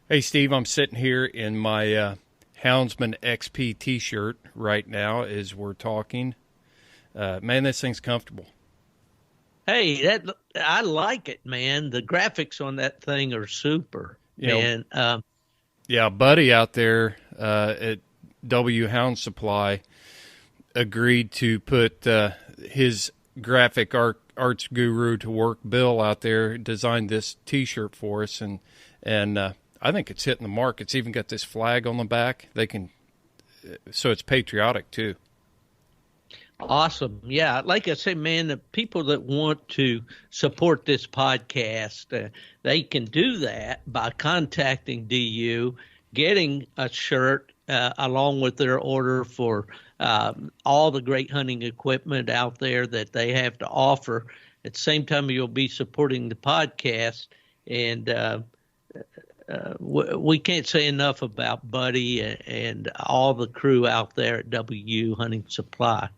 Hey, Steve, I'm sitting here in my Houndsman XP t-shirt right now as we're talking. Man, this thing's comfortable. Hey, I like it, man. The graphics on that thing are super, You know, man. yeah, buddy out there at Hound Supply agreed to put his graphic arts guru to work. Bill out there designed this t-shirt for us, and I think it's hitting the mark. It's even got this flag on the back. So it's patriotic too. Awesome. Yeah, like I say, man, the people that want to support this podcast, they can do that by contacting DU, getting a shirt along with their order for all the great hunting equipment out there that they have to offer. At the same time, you'll be supporting the podcast, and we can't say enough about Buddy and all the crew out there at W Hunting Supply.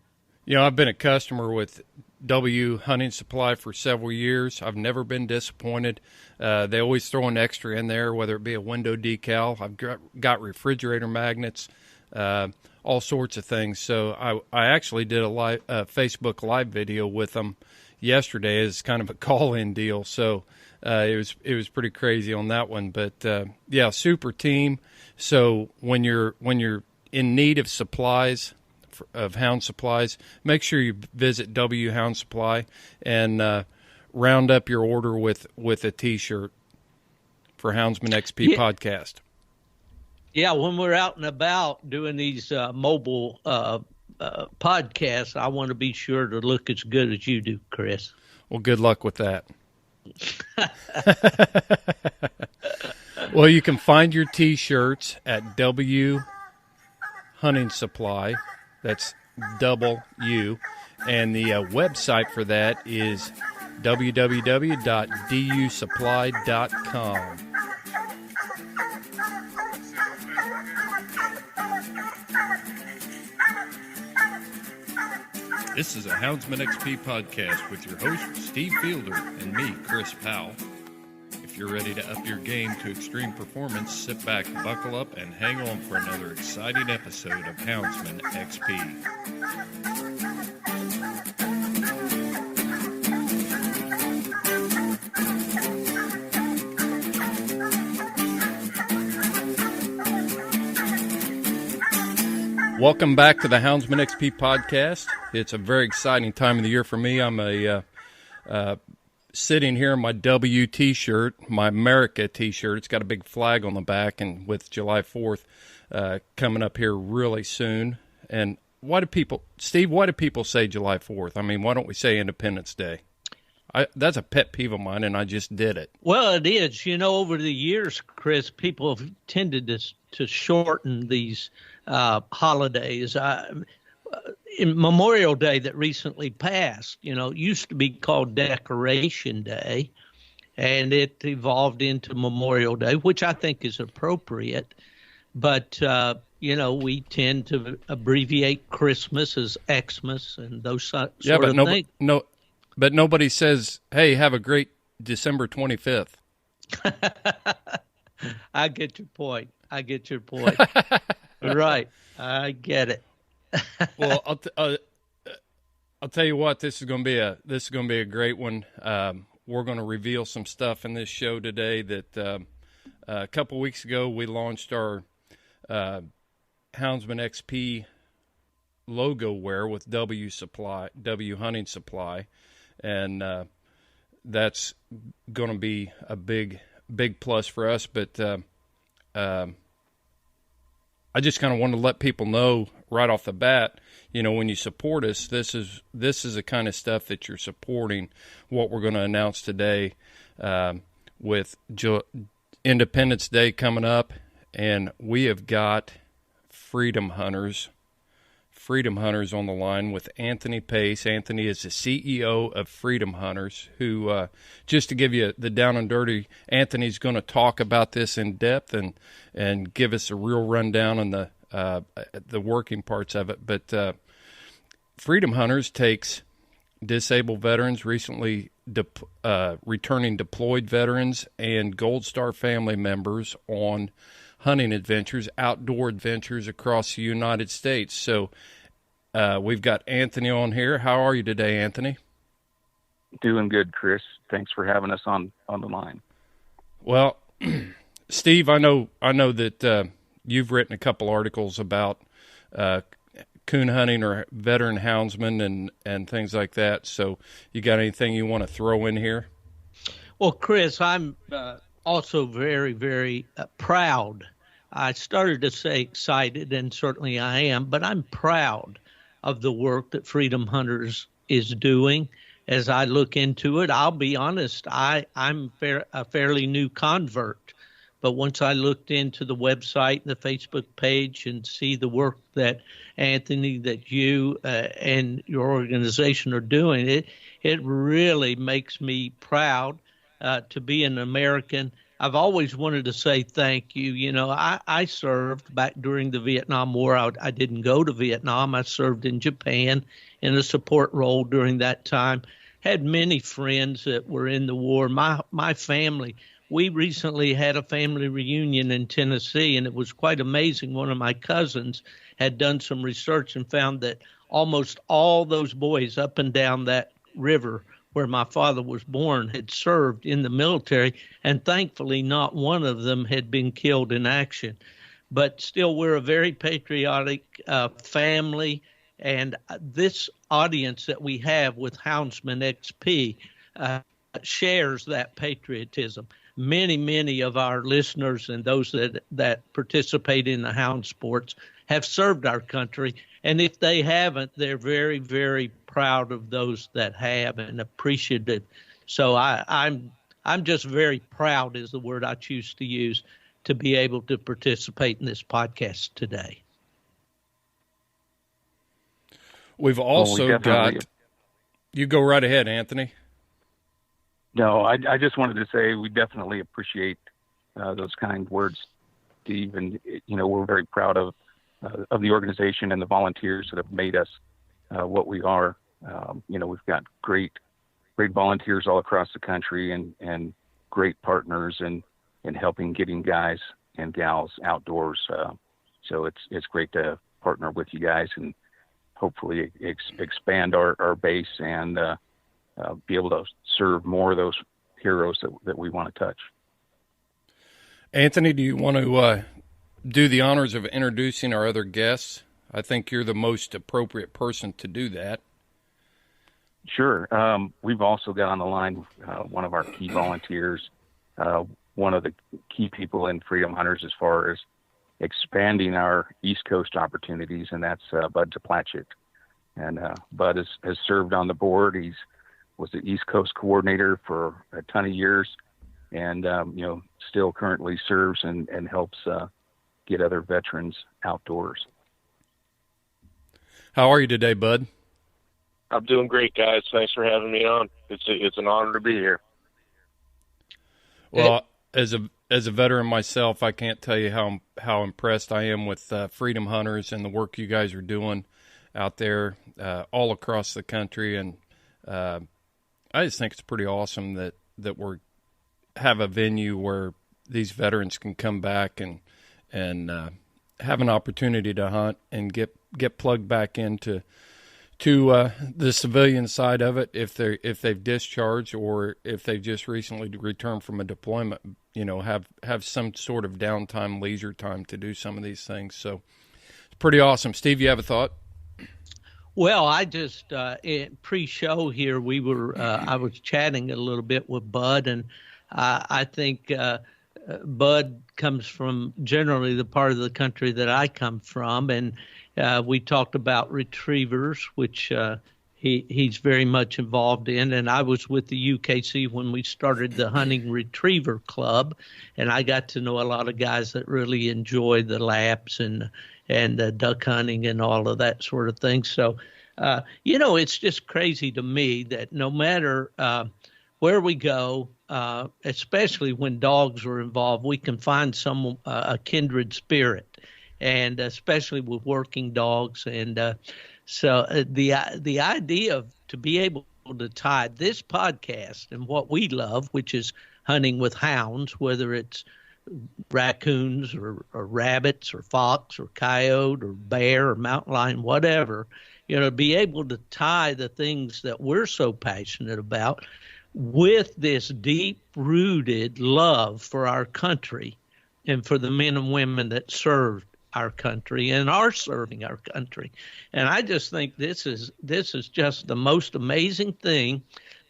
I've been a customer with W Hunting Supply for several years. I've never been disappointed. They always throw an extra in there, whether it be a window decal. I've got refrigerator magnets, all sorts of things. So I actually did a Facebook Live video with them yesterday as kind of a call-in deal. So it was pretty crazy on that one. But yeah, super team. So when you're in need of supplies, of hound supplies, make sure you visit W Hound Supply and round up your order with a t-shirt for Houndsman XP podcast. Yeah, when we're out and about doing these mobile podcasts, I want to be sure to look as good as you do, Chris. Well, good luck with that. Well, you can find your t-shirts at W Hunting Supply. That's double U. And the website for that is www.dusupply.com. This is a Houndsman XP podcast with your host, Steve Fielder, and me, Chris Powell. If you're ready to up your game to extreme performance, sit back, buckle up, and hang on for another exciting episode of Houndsman XP. Welcome back to the Houndsman XP podcast. It's a very exciting time of the year for me. I'm sitting here in my W t-shirt, my America t-shirt. It's got a big flag on the back, and with July 4th coming up here really soon. And Steve, why do people say July 4th? I mean, why don't we say Independence Day? That's a pet peeve of mine, and I just did it. Well, it is. Over the years, Chris, people have tended to shorten these holidays. In Memorial Day that recently passed, used to be called Decoration Day, and it evolved into Memorial Day, which I think is appropriate. But, we tend to abbreviate Christmas as Xmas and those sort of things. But nobody says, hey, have a great December 25th. I get your point. Right. I get it. Well, I'll tell you what. This is going to be a great one. We're going to reveal some stuff in this show today that a couple weeks ago we launched our Houndsman XP logo wear with W Hunting Supply, and that's going to be a big plus for us. But I just kind of want to let people know right off the bat, when you support us, this is the kind of stuff that you're supporting. What we're going to announce today with Independence Day coming up, and we have got Freedom Hunters on the line with Anthony Pace. Anthony is the CEO of Freedom Hunters, who, just to give you the down and dirty, Anthony's going to talk about this in depth and give us a real rundown on the working parts of it. But Freedom Hunters takes disabled veterans, recently returning deployed veterans and Gold Star family members on hunting adventures, outdoor adventures across the United States. So we've got Anthony on here. How are you today, Anthony? Doing good, Chris. Thanks for having us on the line. Well, Steve, I know that you've written a couple articles about coon hunting or veteran houndsmen and things like that. So you got anything you want to throw in here? Well, Chris, I'm also very, very proud. I started to say excited, and certainly I am, but I'm proud of the work that Freedom Hunters is doing. As I look into it, I'll be honest, I'm a fairly new convert. But once I looked into the website and the Facebook page and see the work that Anthony, that you and your organization are doing, it really makes me proud to be an American. I've always wanted to say thank you. You know, I served back during the Vietnam War. I didn't go to Vietnam. I served in Japan in a support role during that time. Had many friends that were in the war. My family, we recently had a family reunion in Tennessee, and it was quite amazing. One of my cousins had done some research and found that almost all those boys up and down that river where my father was born had served in the military, and thankfully not one of them had been killed in action. But still, we're a very patriotic family, and this audience that we have with Houndsman XP shares that patriotism. Many of our listeners and those that participate in the hound sports have served our country. And if they haven't, they're very, very proud of those that have and appreciative. So I'm just very proud is the word I choose to use to be able to participate in this podcast today. We've also got, you go right ahead, Anthony. No, I just wanted to say we definitely appreciate those kind words, Steve. And, you know, we're very proud of the organization and the volunteers that have made us what we are. You know, we've got great volunteers all across the country and great partners in helping getting guys and gals outdoors. So it's great to partner with you guys and hopefully expand our base and be able to serve more of those heroes that we want to touch. Anthony, do you want to do the honors of introducing our other guests? I think you're the most appropriate person to do that. Sure. We've also got on the line one of our key volunteers, one of the key people in Freedom Hunters as far as expanding our East Coast opportunities, and that's Bud DePlatchett. And Bud has served on the board. He's was the East Coast coordinator for a ton of years, and you know, still currently serves and helps get other veterans outdoors. How are you today, Bud? I'm doing great, guys. Thanks for having me on. It's an honor to be here. Well, as a veteran myself, I can't tell you how impressed I am with Freedom Hunters and the work you guys are doing out there all across the country. And I just think it's pretty awesome that we have a venue where these veterans can come back and have an opportunity to hunt and get plugged back into the civilian side of it if they've discharged or if they've just recently returned from a deployment, you know, have some sort of downtime, leisure time to do some of these things. So it's pretty awesome. Steve, you have a thought? Well, I just pre-show here we were I was chatting a little bit with Bud, and I think Bud comes from generally the part of the country that I come from, and we talked about retrievers, which he's very much involved in, and I was with the UKC when we started the Hunting Retriever Club, and I got to know a lot of guys that really enjoy the laps and duck hunting and all of that sort of thing. So, you know, it's just crazy to me that no matter where we go, especially when dogs are involved, we can find a kindred spirit, and especially with working dogs. And so the idea of to be able able to tie this podcast and what we love, which is hunting with hounds, whether it's raccoons or rabbits or fox or coyote or bear or mountain lion, whatever, be able to tie the things that we're so passionate about with this deep-rooted love for our country and for the men and women that serve our country and are serving our country. And I just think this is just the most amazing thing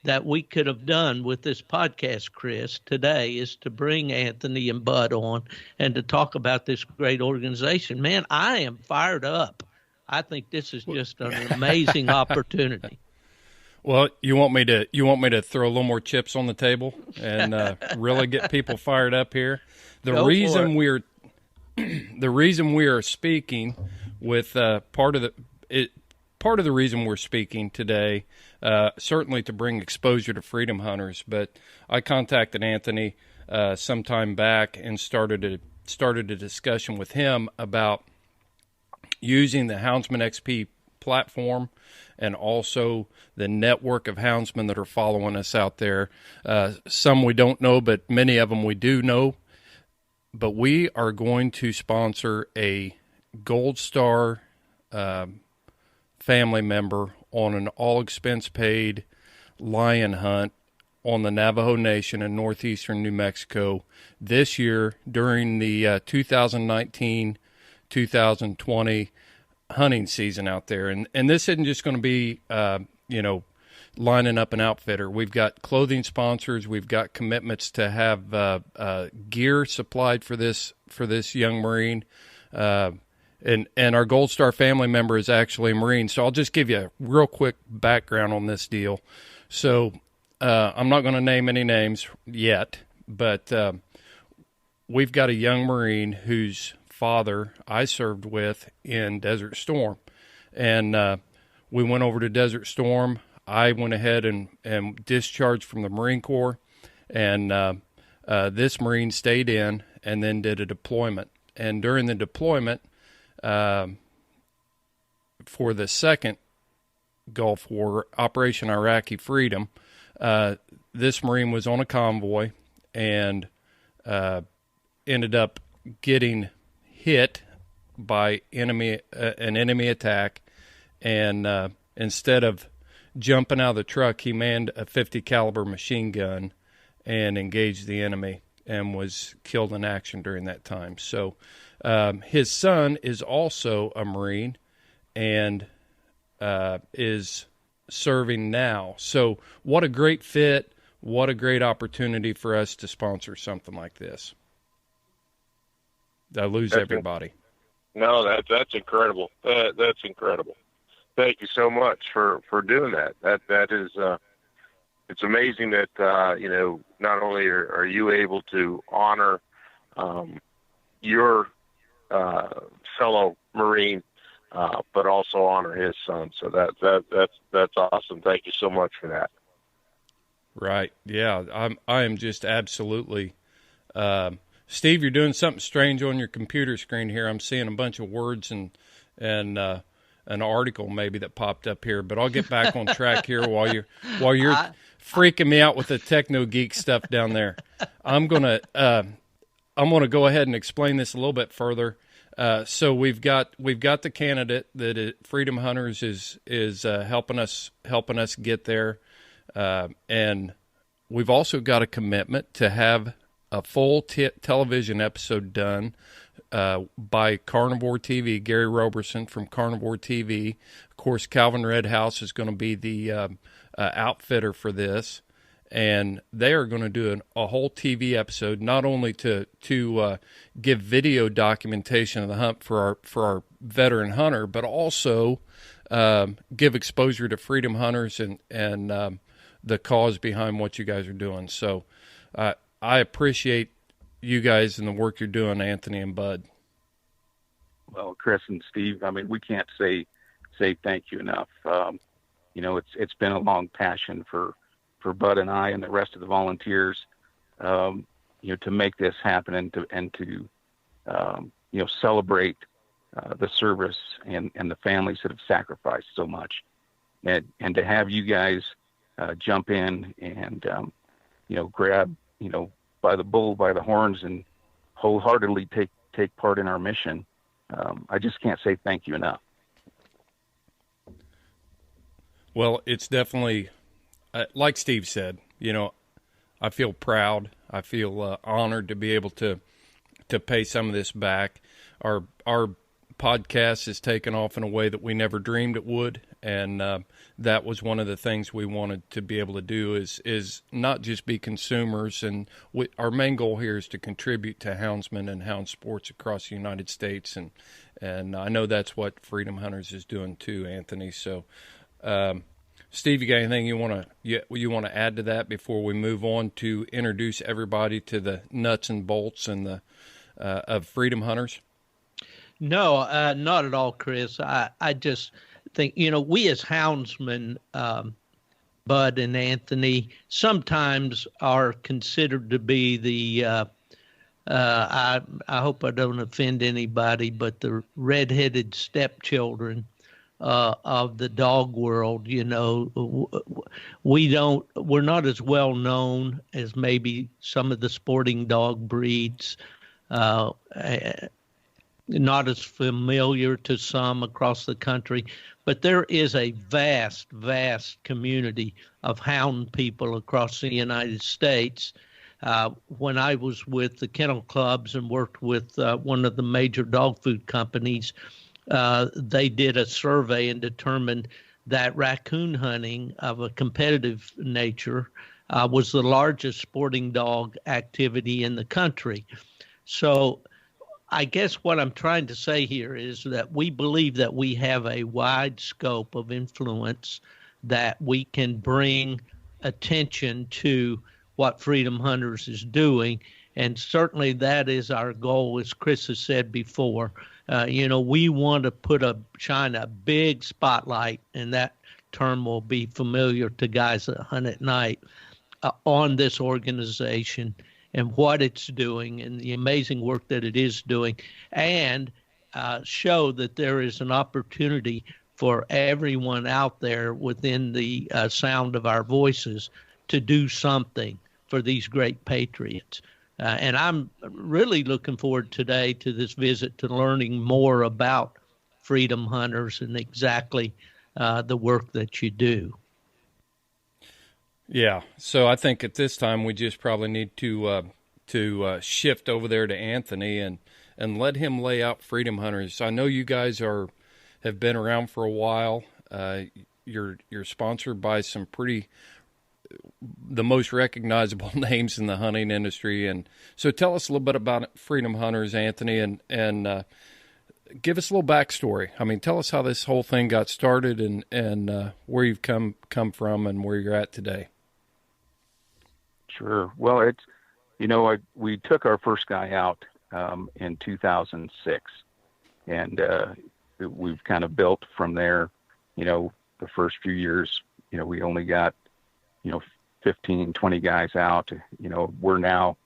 that we could have done with this podcast, Chris, today, is to bring Anthony and Bud on and to talk about this great organization. Man, I am fired up. I think this is just an amazing opportunity. Well, you want me to throw a little more chips on the table and really get people fired up here? The reason we are speaking with part of the reason we're speaking today, certainly to bring exposure to freedom hunters, but I contacted Anthony some time back and started a discussion with him about using the Houndsman XP platform and also the network of houndsmen that are following us out there. Some we don't know, but many of them we do know. But we are going to sponsor a Gold Star family member on an all-expense-paid lion hunt on the Navajo Nation in northeastern New Mexico this year during the 2019-2020 hunting season out there. And this isn't just going to be, lining up an outfitter. We've got clothing sponsors. We've got commitments to have gear supplied for this young Marine. And our Gold Star family member is actually a Marine. So I'll just give you a real quick background on this deal. So I'm not going to name any names yet, but we've got a young Marine whose father I served with in Desert Storm. And we went over to Desert Storm. I went ahead and discharged from the Marine Corps, and this Marine stayed in and then did a deployment. And during the deployment, for the second Gulf War, Operation Iraqi Freedom, this Marine was on a convoy and ended up getting hit by an enemy attack, and instead of jumping out of the truck, he manned a .50 caliber machine gun and engaged the enemy and was killed in action during that time. So his son is also a Marine and is serving now. So what a great fit. What a great opportunity for us to sponsor something like this. I lose everybody. No, that's incredible. That's incredible. Thank you so much for doing that. That is it's amazing that not only are you able to honor your fellow Marine, but also honor his son. So that's awesome. Thank you so much for that. Right. Yeah. I am just absolutely. Steve, you're doing something strange on your computer screen here. I'm seeing a bunch of words and an article maybe that popped up here, but I'll get back on track here while you're freaking me out with the techno geek stuff down there. I'm gonna go ahead and explain this a little bit further. So we've got the candidate that Freedom Hunters is helping us get there, and we've also got a commitment to have a full television episode done by Carnivore TV, Gary Roberson from Carnivore TV. Of course, Calvin Redhouse is going to be the outfitter for this, and they are going to do a whole TV episode, not only to give video documentation of the hunt for our veteran hunter, but also give exposure to freedom hunters and the cause behind what you guys are doing. So I appreciate you guys and the work you're doing, Anthony and Bud. Well, Chris and Steve, I mean, we can't say thank you enough. It's been a long passion for Bud and I and the rest of the volunteers, to make this happen and to celebrate the service and the families that have sacrificed so much, and to have you guys jump in and, grab, by the bull, by the horns, and wholeheartedly take part in our mission. I just can't say thank you enough. Well, it's definitely, like Steve said, I feel proud. I feel honored to be able to pay some of this back. Our podcast has taken off in a way that we never dreamed it would, and that was one of the things we wanted to be able to do is not just be consumers. And our main goal here is to contribute to houndsmen and hound sports across the United States, and I know that's what Freedom Hunters is doing too, Anthony. So. Steve, you got anything you want to add to that before we move on to introduce everybody to the nuts and bolts and the of Freedom Hunters? No, not at all, Chris. I just think we as houndsmen, Bud and Anthony, sometimes are considered to be the I hope I don't offend anybody, but the redheaded stepchildren of the dog world. We're not as well known as maybe some of the sporting dog breeds, not as familiar to some across the country, but there is a vast, vast community of hound people across the United States. When I was with the kennel clubs and worked with one of the major dog food companies, they did a survey and determined that raccoon hunting of a competitive nature was the largest sporting dog activity in the country. So I guess what I'm trying to say here is that we believe that we have a wide scope of influence, that we can bring attention to what Freedom Hunters is doing. And certainly that is our goal, as Chris has said before. We want to shine a big spotlight, and that term will be familiar to guys that hunt at night, on this organization and what it's doing and the amazing work that it is doing, and show that there is an opportunity for everyone out there within the sound of our voices to do something for these great patriots. And I'm really looking forward today to this visit, to learning more about Freedom Hunters and exactly the work that you do. Yeah, so I think at this time we just probably need to shift over there to Anthony and let him lay out Freedom Hunters. I know you guys have been around for a while. You're sponsored by the most recognizable names in the hunting industry. And so tell us a little bit about Freedom Hunters, Anthony, and give us a little backstory. I mean, tell us how this whole thing got started and where you've come from and where you're at today. Sure. Well, we took our first guy out in 2006, and we've kind of built from there. The first few years, we only got 15, 20 guys out. We're now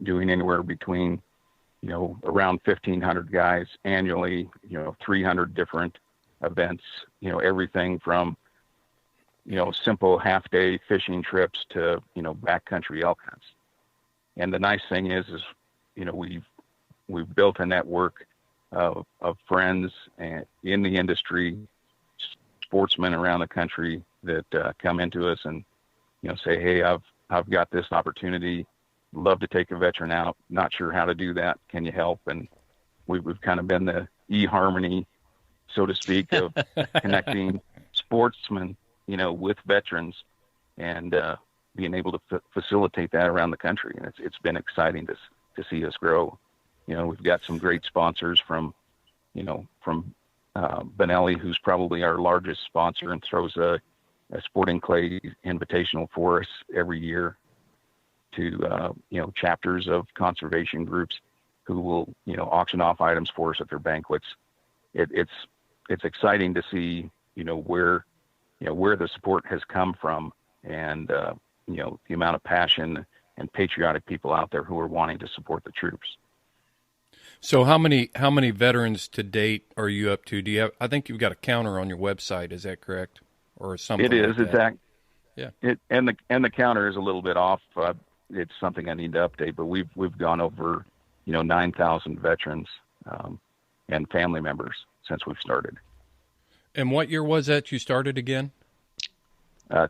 doing anywhere between, around 1,500 guys annually, 300 different events, everything from, simple half-day fishing trips to, backcountry elk hunts. And the nice thing is we've built a network of friends and in the industry, sportsmen around the country that come into us and, say, hey, I've got this opportunity, love to take a veteran out, not sure how to do that, can you help? And we've kind of been the eHarmony, so to speak, of connecting sportsmen, with veterans, and being able to facilitate that around the country. And it's been exciting to see us grow. We've got some great sponsors from Benelli, who's probably our largest sponsor and throws a sporting clay invitational for us every year, to chapters of conservation groups who will auction off items for us at their banquets. It's exciting to see where the support has come from, and the amount of passion and patriotic people out there who are wanting to support the troops. So how many veterans to date are you up to? I think you've got a counter on your website, is that correct? Or something? It is. Like that? Yeah. And the counter is a little bit off. It's something I need to update, but we've gone over 9,000 veterans and family members since we've started. And what year was that you started again?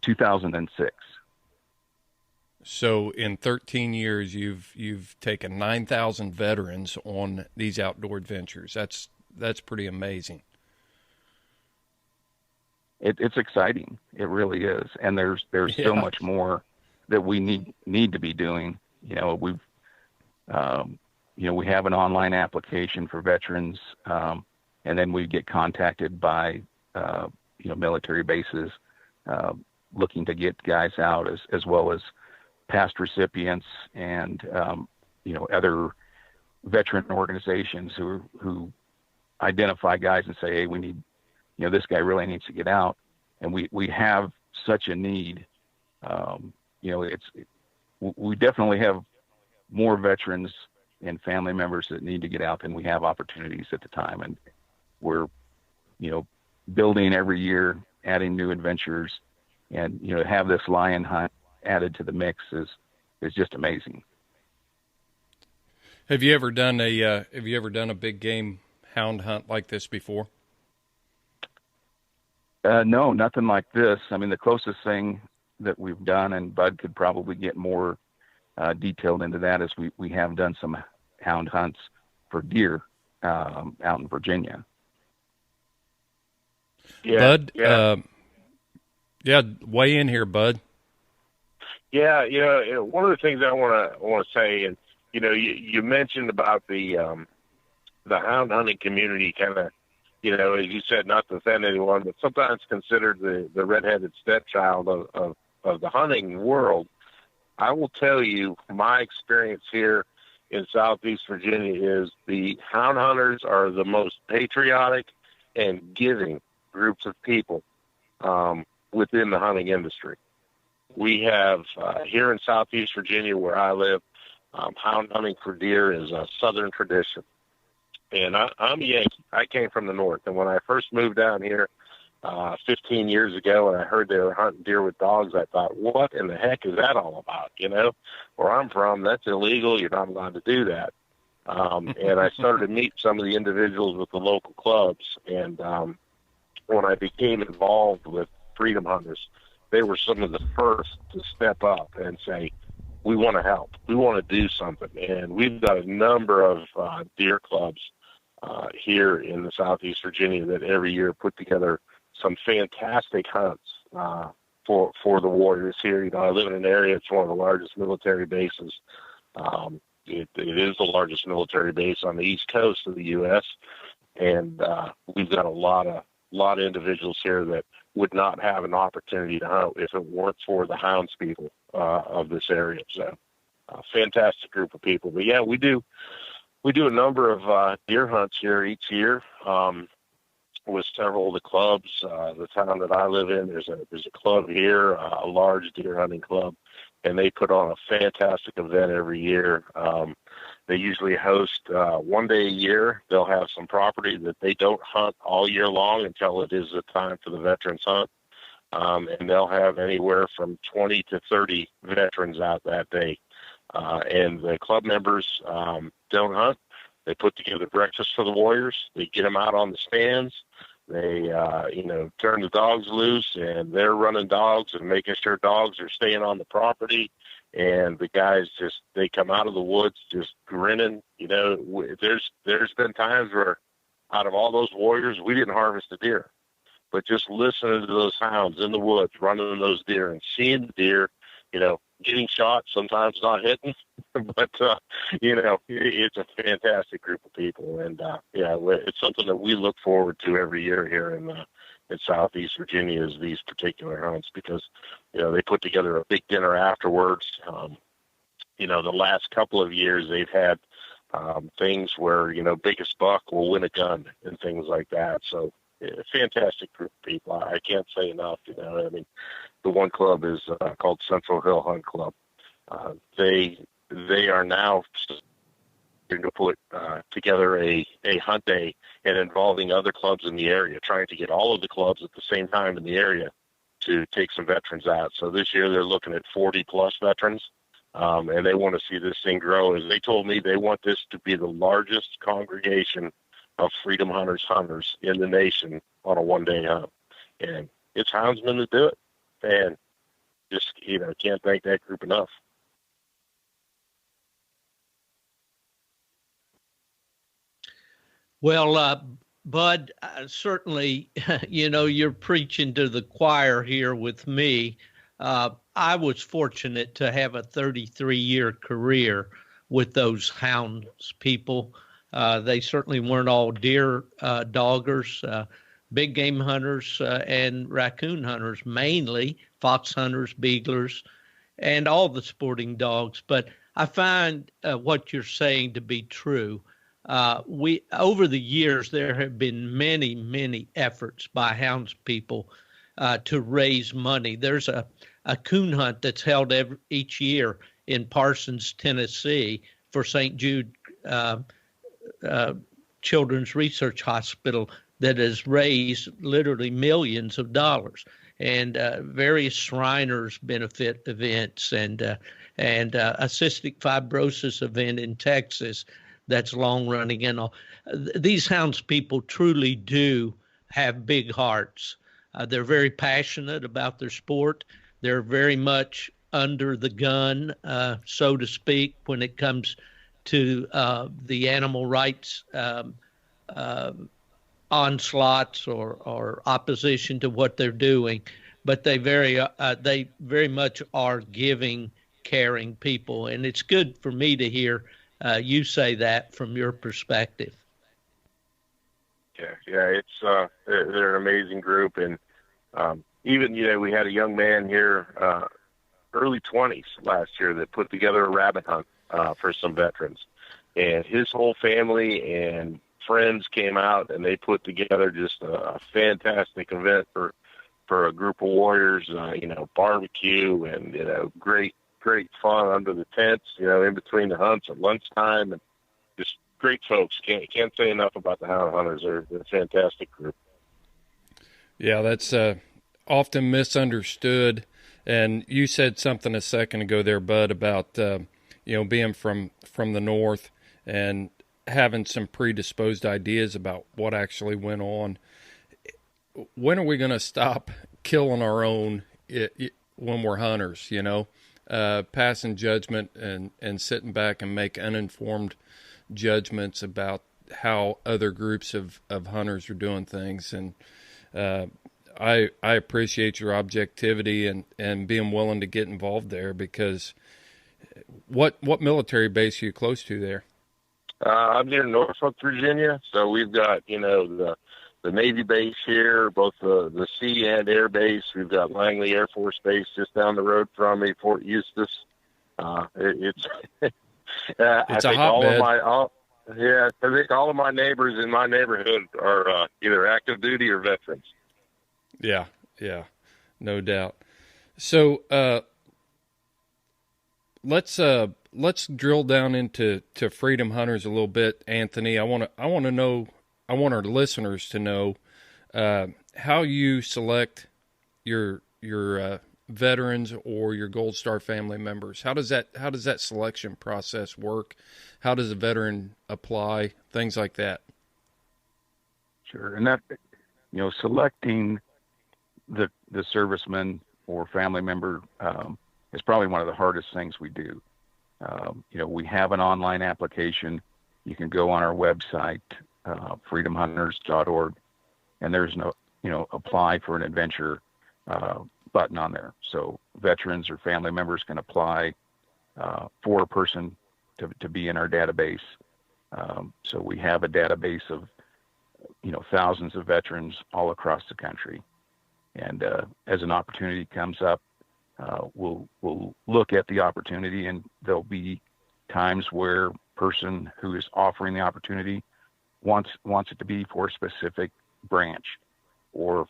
2006. So in 13 years, you've taken 9,000 veterans on these outdoor adventures. That's pretty amazing. It's exciting. It really is. And there's so much more that we need to be doing. We have an online application for veterans, and then we get contacted by military bases looking to get guys out, as well as past recipients and other veteran organizations who identify guys and say, hey, we need, this guy really needs to get out. And we have such a need. We definitely have more veterans and family members that need to get out than we have opportunities at the time. And we're, building every year, adding new adventures, and, have this lion hunt added to the mix is just amazing. Have you ever done a big game hound hunt like this before? No, nothing like this. I mean, the closest thing that we've done, and Bud could probably get more detailed into that, is we have done some hound hunts for deer out in Virginia. Yeah, Bud, weigh in here, Bud. Yeah, one of the things I want to say, and you mentioned about the hound hunting community, kind of, as you said, not to offend anyone, but sometimes considered the redheaded stepchild of the hunting world. I will tell you, my experience here in Southeast Virginia is the hound hunters are the most patriotic and giving groups of people within the hunting industry. We have here in Southeast Virginia, where I live, hound hunting for deer is a Southern tradition. And I'm a Yankee. I came from the North. And when I first moved down here 15 years ago and I heard they were hunting deer with dogs, I thought, what in the heck is that all about? Where I'm from, that's illegal. You're not allowed to do that. And I started to meet some of the individuals with the local clubs. And when I became involved with Freedom Hunters, they were some of the first to step up and say, we want to help. We want to do something. And we've got a number of deer clubs here in the Southeast Virginia that every year put together some fantastic hunts for the warriors here. I live in an area, it's one of the largest military bases. It is the largest military base on the East Coast of the U.S. And we've got a lot of individuals here that would not have an opportunity to hunt if it weren't for the hounds people of this area. So fantastic group of people. But yeah, we do a number of deer hunts here each year with several of the clubs. The town that I live in, there's a club here, a large deer hunting club, and they put on a fantastic event every year. They usually host one day a year. They'll have some property that they don't hunt all year long until it is the time for the veterans hunt. And they'll have anywhere from 20 to 30 veterans out that day. And the club members don't hunt. They put together breakfast for the warriors. They get them out on the stands. They, turn the dogs loose, and they're running dogs and making sure dogs are staying on the property. And the guys they come out of the woods just grinning. There's been times where out of all those warriors, we didn't harvest a deer, but just listening to those hounds in the woods, running those deer and seeing the deer, getting shot, sometimes not hitting, but, it's a fantastic group of people. And, it's something that we look forward to every year here in Southeast Virginia, is these particular hunts, because, they put together a big dinner afterwards. The last couple of years they've had things where, biggest buck will win a gun and things like that. So a fantastic group of people. I can't say enough. The one club is called Central Hill Hunt Club. They are now to put together a hunt day and involving other clubs in the area, trying to get all of the clubs at the same time in the area to take some veterans out. So this year they're looking at 40 plus veterans, and they want to see this thing grow. As they told me, they want this to be the largest congregation of Freedom hunters in the nation on a one-day hunt. And it's Houndsman to do it. And just, can't thank that group enough. Well, Bud, certainly, you're preaching to the choir here with me. I was fortunate to have a 33-year career with those hounds people. They certainly weren't all deer doggers, big game hunters and raccoon hunters, mainly fox hunters, beaglers, and all the sporting dogs. But I find what you're saying to be true. Over the years, there have been many, many efforts by hounds people to raise money. There's a coon hunt that's held each year in Parsons, Tennessee, for St. Jude Children's Research Hospital that has raised literally millions of dollars, and various Shriners benefit events and a cystic fibrosis event in Texas that's long running. And all these hounds people truly do have big hearts. They're very passionate about their sport. They're very much under the gun, so to speak, when it comes to the animal rights onslaughts or opposition to what they're doing. But they very much are giving, caring people, and it's good for me to hear you say that from your perspective. Yeah, it's they're an amazing group, and even we had a young man here, early 20s last year, that put together a rabbit hunt for some veterans, and his whole family and friends came out, and they put together just a fantastic event for a group of warriors. Barbecue and great fun under the tents, in between the hunts at lunchtime, and just great folks. Can't say enough about the Hound Hunters. They're a fantastic group. Yeah, that's often misunderstood. And you said something a second ago there, Bud, about being from the north and having some predisposed ideas about what actually went on. When are we going to stop killing our own when we're hunters? Passing judgment and sitting back and make uninformed judgments about how other groups of hunters are doing things. And I appreciate your objectivity and being willing to get involved there, because what military base are you close to there? I'm near Norfolk, Virginia, so we've got the Navy base here, both the sea and air base. We've got Langley Air Force Base just down the road from me, Fort Eustis. It's it's a hotbed. I think all of my neighbors in my neighborhood are either active duty or veterans. Yeah, no doubt. So let's drill down into freedom hunters a little bit, Anthony. I want our listeners to know how you select your veterans or your Gold Star family members. How does that selection process work? How does a veteran apply? Things like that. Sure, and that selecting the serviceman or family member is probably one of the hardest things we do. We have an online application. You can go on our website, freedomhunters.org, and there's no, apply for an adventure button on there. So veterans or family members can apply for a person to be in our database. So we have a database of, thousands of veterans all across the country. And as an opportunity comes up, we'll look at the opportunity, and there'll be times where person who is offering the opportunity wants it to be for a specific branch, or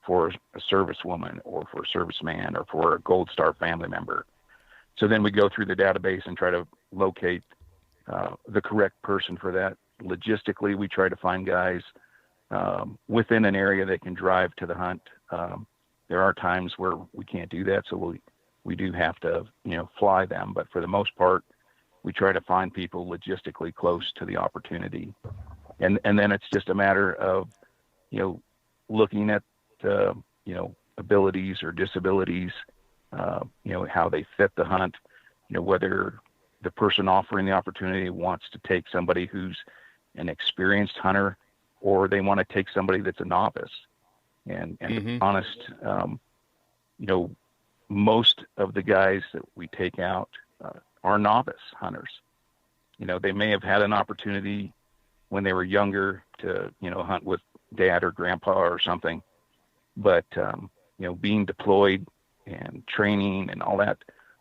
for a servicewoman, or for a serviceman, or for a Gold Star family member. So then we go through the database and try to locate the correct person for that. Logistically, we try to find guys within an area that can drive to the hunt. there are times where we can't do that, so we do have to, fly them. But for the most part, we try to find people logistically close to the opportunity. And then it's just a matter of, looking at, abilities or disabilities, how they fit the hunt, whether the person offering the opportunity wants to take somebody who's an experienced hunter, or they want to take somebody that's a novice. And to be honest, most of the guys that we take out are novice hunters. They may have had an opportunity when they were younger to, hunt with dad or grandpa or something, but, being deployed and training and all that,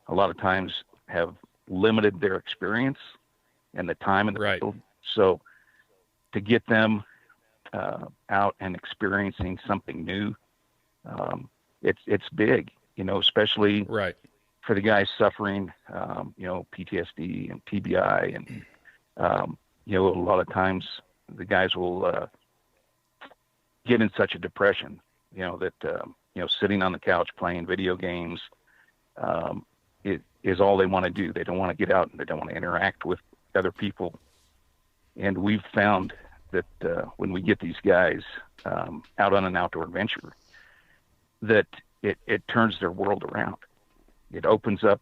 a lot of times have limited their experience and the time in the field. So to get them out and experiencing something new, it's big, especially for the guys suffering, PTSD and TBI. And, a lot of times the guys will get in such a depression, that, sitting on the couch playing video games is all they want to do. They don't want to get out and they don't want to interact with other people. And we've found that when we get these guys out on an outdoor adventure, that it turns their world around. It opens up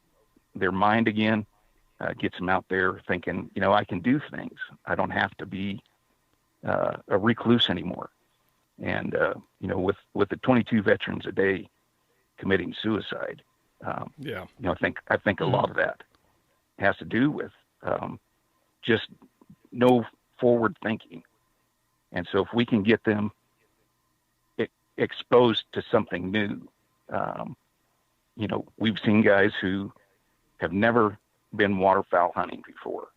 their mind again, gets them out there thinking, I can do things. I don't have to be a recluse anymore. And, with the 22 veterans a day committing suicide, I think a lot of that has to do with just no forward thinking. And so if we can get them exposed to something new, we've seen guys who have never been waterfowl hunting before,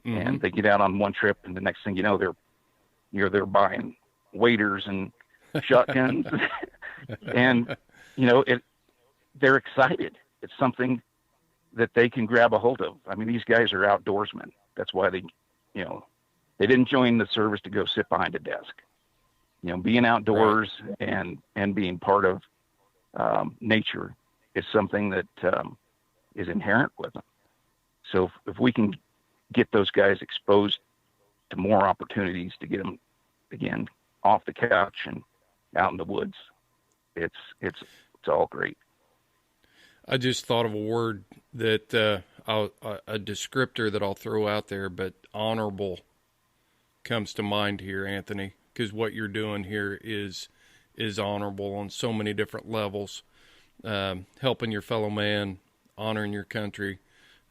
and they get out on one trip, and the next thing you know, they're buying waders and shotguns, and they're excited. It's something that they can grab a hold of. I mean, these guys are outdoorsmen. That's why they didn't join the service to go sit behind a desk. Being outdoors and being part of nature is something that is inherent with them. So if we can get those guys exposed to more opportunities to get them, again, off the couch and out in the woods, it's all great. I just thought of a word that a descriptor that I'll throw out there, but honorable comes to mind here, Anthony, because what you're doing here is honorable on so many different levels. Helping your fellow man, honoring your country.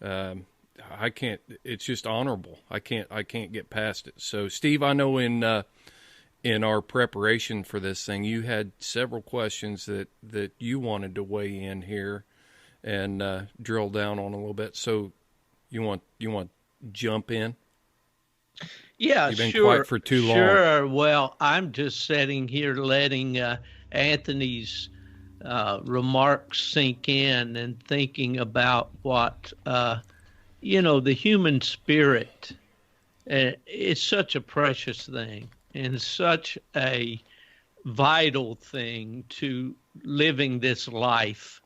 It's just honorable. I can't get past it. So Steve, I know in our preparation for this thing, you had several questions that you wanted to weigh in here and drill down on a little bit. So you want to jump in? Yeah, You've been sure. quiet for too long. Sure. Well, I'm just sitting here letting Anthony's remarks sink in and thinking about what, the human spirit is such a precious thing and such a vital thing to living this life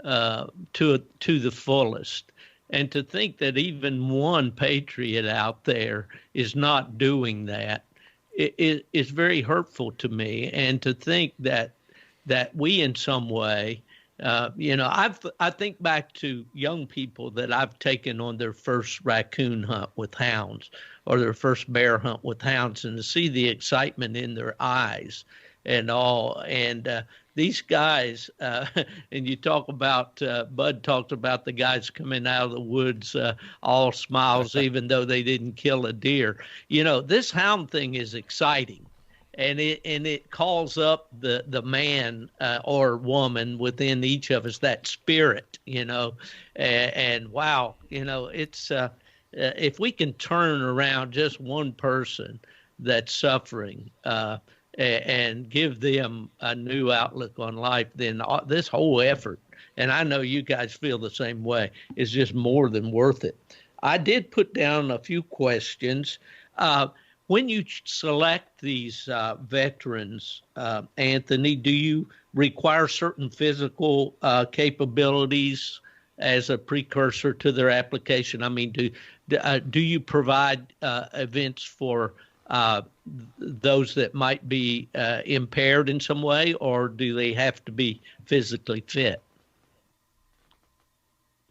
to the fullest. And to think that even one patriot out there is not doing that is very hurtful to me. And to think that we in some way, I think back to young people that I've taken on their first raccoon hunt with hounds or their first bear hunt with hounds, and to see the excitement in their eyes and all. And these guys, and you talk about, Bud talked about the guys coming out of the woods all smiles, even though they didn't kill a deer. This hound thing is exciting. And it calls up the man or woman within each of us, that spirit, and wow, it's if we can turn around just one person that's suffering and give them a new outlook on life, then this whole effort, and I know you guys feel the same way, is just more than worth it. I did put down a few questions. When you select these veterans, Anthony, do you require certain physical capabilities as a precursor to their application? I mean, do you provide events for those that might be impaired in some way, or do they have to be physically fit?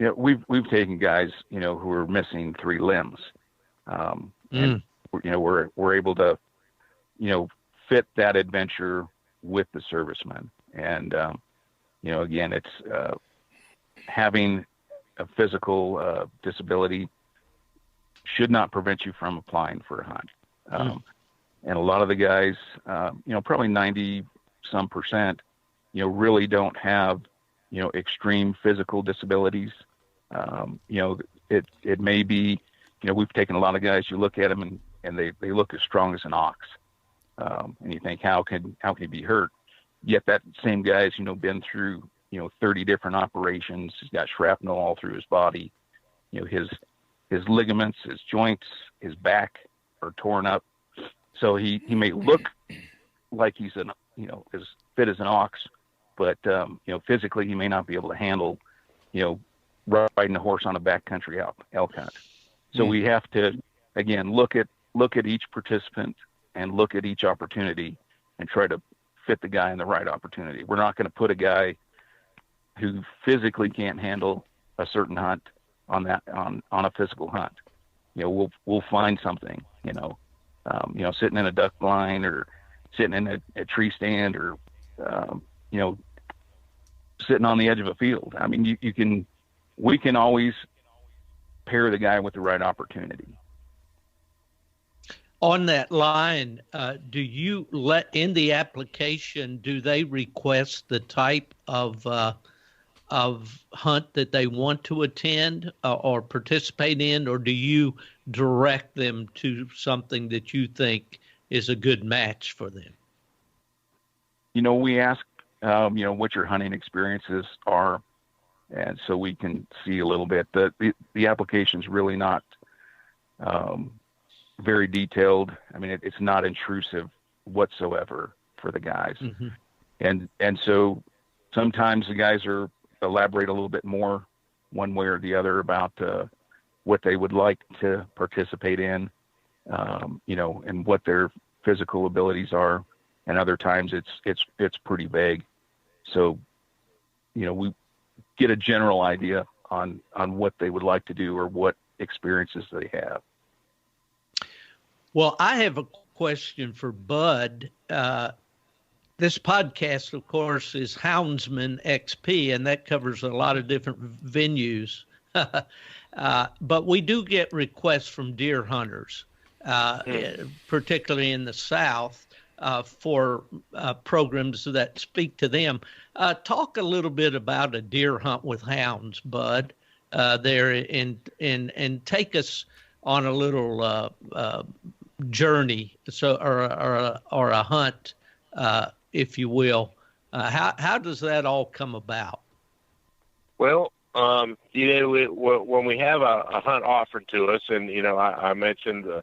Yeah, we've taken guys, who are missing 3 limbs, and we're able to, fit that adventure with the servicemen. And again, it's having a physical disability should not prevent you from applying for a hunt. And a lot of the guys, probably 90 some percent, really don't have, extreme physical disabilities. It may be, we've taken a lot of guys, you look at them and they look as strong as an ox. And you think, how can he be hurt? Yet that same guy's, been through, 30 different operations. He's got shrapnel all through his body. His ligaments, his joints, his back are torn up. So he may look like he's as fit as an ox, but, physically he may not be able to handle, riding a horse on a backcountry elk hunt. So we have to, again, look at each participant and look at each opportunity and try to fit the guy in the right opportunity. We're not going to put a guy who physically can't handle a certain hunt on a physical hunt. We'll find something, sitting in a duck blind or sitting in a tree stand or, sitting on the edge of a field. I mean, we can always pair the guy with the right opportunity. On that line, do you in the application, do they request the type of hunt that they want to attend or participate in, or do you direct them to something that you think is a good match for them? We ask, what your hunting experiences are, and so we can see a little bit. The application's really not very detailed. I mean, it's not intrusive whatsoever for the guys. And so sometimes the guys elaborate a little bit more one way or the other about what they would like to participate in, and what their physical abilities are. And other times it's pretty vague. So, we get a general idea on what they would like to do or what experiences they have. Well, I have a question for Bud. This podcast, of course, is Houndsman XP, and that covers a lot of different venues. But we do get requests from deer hunters, particularly in the South, for programs that speak to them. Talk a little bit about a deer hunt with hounds, Bud, there, and take us on a little journey, or a hunt, if you will. How does that all come about? Well, when we have a hunt offered to us, and I mentioned the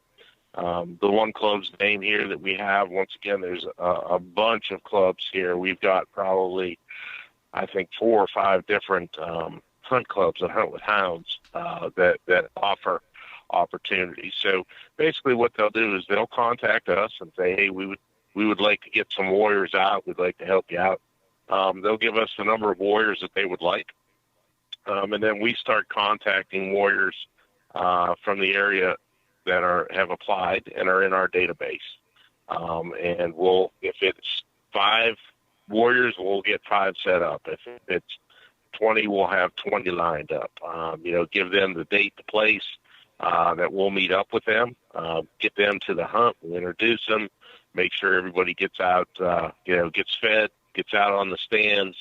one club's name here that we have. Once again, there's a bunch of clubs here. We've got probably, I think, 4 or 5 different hunt clubs that hunt with hounds that offer opportunities. So basically what they'll do is they'll contact us and say, hey, we would like to get some warriors out. We'd like to help you out. They'll give us the number of warriors that they would like. And then we start contacting warriors from the area that have applied and are in our database. And if it's 5 warriors, we'll get 5 set up. If it's 20, we'll have 20 lined up. Give them the date, the place that we'll meet up with them, get them to the hunt, we'll introduce them, make sure everybody gets out, gets fed, gets out on the stands,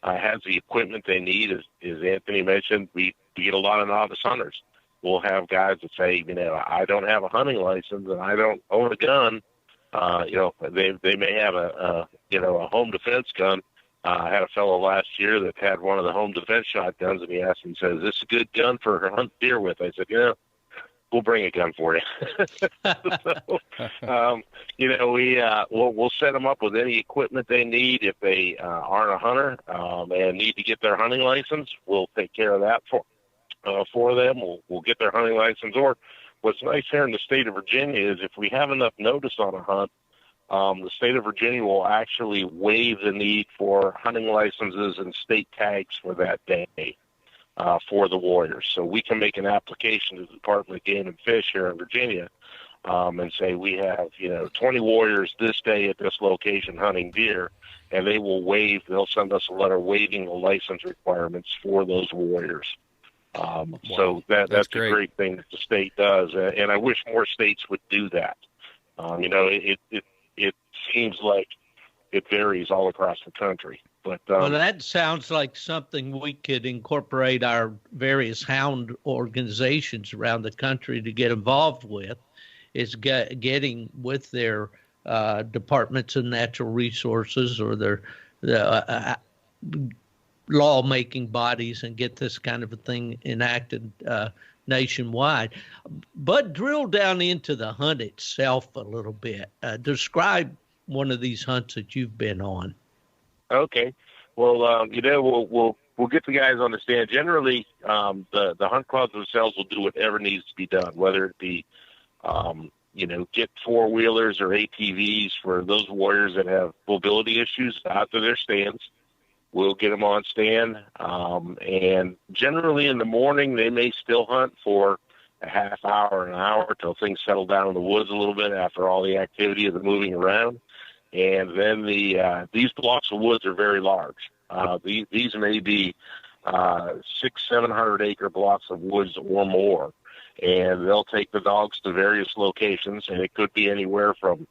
has the equipment they need. As Anthony mentioned, we get a lot of novice hunters. We'll have guys that say, I don't have a hunting license and I don't own a gun. They may have a home defense gun. I had a fellow last year that had one of the home defense shotguns, and he asked me, he said, is this a good gun for her hunt deer with? I said, we'll bring a gun for you. So, we'll set them up with any equipment they need. If they aren't a hunter and need to get their hunting license, we'll take care of that for them. We'll get their hunting license. Or what's nice here in the state of Virginia is if we have enough notice on a hunt, the state of Virginia will actually waive the need for hunting licenses and state tags for that day for the warriors. So we can make an application to the Department of Game and Fish here in Virginia and say we have 20 warriors this day at this location hunting deer, and they'll send us a letter waiving the license requirements for those warriors. Wow. So that's a great thing that the state does, and I wish more states would do that. It seems like it varies all across the country. But well, that sounds like something we could incorporate our various hound organizations around the country to get involved with, is getting with their departments of natural resources or their lawmaking bodies and get this kind of a thing enacted nationwide. But drill down into the hunt itself a little bit. Describe one of these hunts that you've been on. Okay. Well, we'll get the guys on the stand. Generally, the hunt clubs themselves will do whatever needs to be done, whether it be, get four-wheelers or ATVs for those warriors that have mobility issues out to their stands. We'll get them on stand. And generally in the morning, they may still hunt for a half hour, an hour, till things settle down in the woods a little bit after all the activity of the moving around. And then these blocks of woods are very large. These may be 600-700 acre blocks of woods or more. And they'll take the dogs to various locations, and it could be anywhere from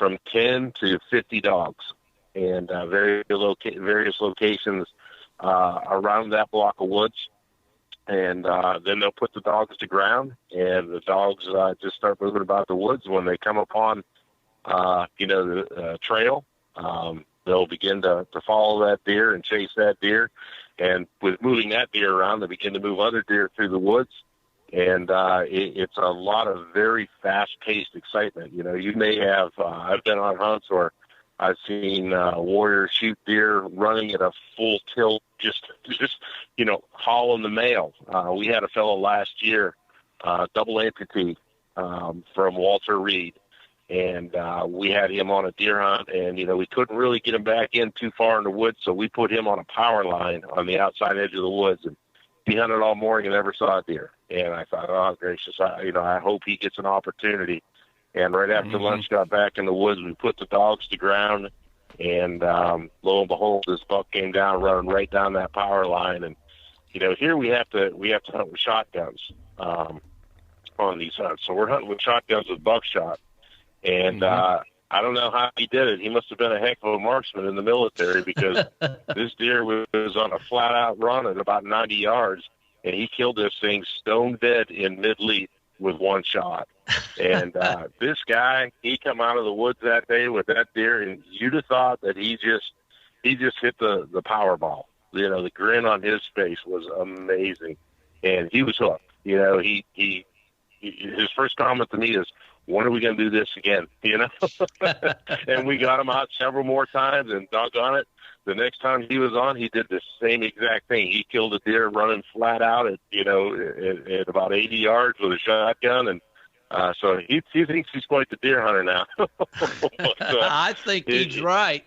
10 to 50 dogs. And various locations around that block of woods. And then they'll put the dogs to ground, and the dogs just start moving about the woods. When they come upon, the trail, they'll begin to follow that deer and chase that deer. And with moving that deer around, they begin to move other deer through the woods. And it's a lot of very fast-paced excitement. You may have, I've been on hunts where I've seen warriors shoot deer running at a full tilt, just hauling the mail. We had a fellow last year, double amputee from Walter Reed, and we had him on a deer hunt, and we couldn't really get him back in too far in the woods, so we put him on a power line on the outside edge of the woods, and he hunted all morning and never saw a deer. And I thought, oh gracious, I hope he gets an opportunity. And right after lunch, got back in the woods. We put the dogs to ground, and lo and behold, this buck came down, running right down that power line. And here we have to hunt with shotguns on these hunts. So we're hunting with shotguns with buckshot, and I don't know how he did it. He must have been a heck of a marksman in the military, because this deer was on a flat-out run at about 90 yards, and he killed this thing stone dead in mid-leap with one shot. And this guy, he come out of the woods that day with that deer, and you'd have thought that he just hit the Powerball. The grin on his face was amazing, and he was hooked. His first comment to me is, when are we going to do this again? And we got him out several more times, and doggone it, the next time he was on, he did the same exact thing. He killed a deer running flat out at at about 80 yards with a shotgun, and so he thinks he's quite the deer hunter now. But, I think he's right.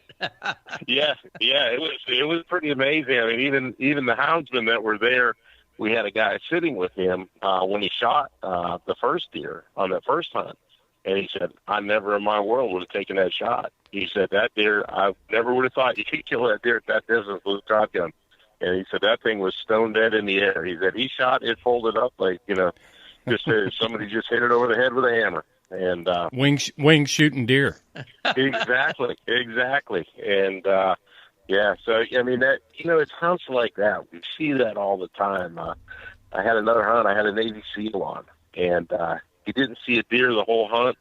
yeah, it was pretty amazing. I mean, even the houndsmen that were there, we had a guy sitting with him when he shot the first deer on that first hunt. And he said, I never in my world would have taken that shot. He said, that deer, I never would have thought you could kill that deer at that distance with a shotgun. And he said, that thing was stone dead in the air. He said, he shot, it folded up like, just somebody just hit it over the head with a hammer. And wing shooting deer. Exactly. And so I mean that it's hunts like that. We see that all the time. I had another hunt. I had a Navy SEAL on, and he didn't see a deer the whole hunt,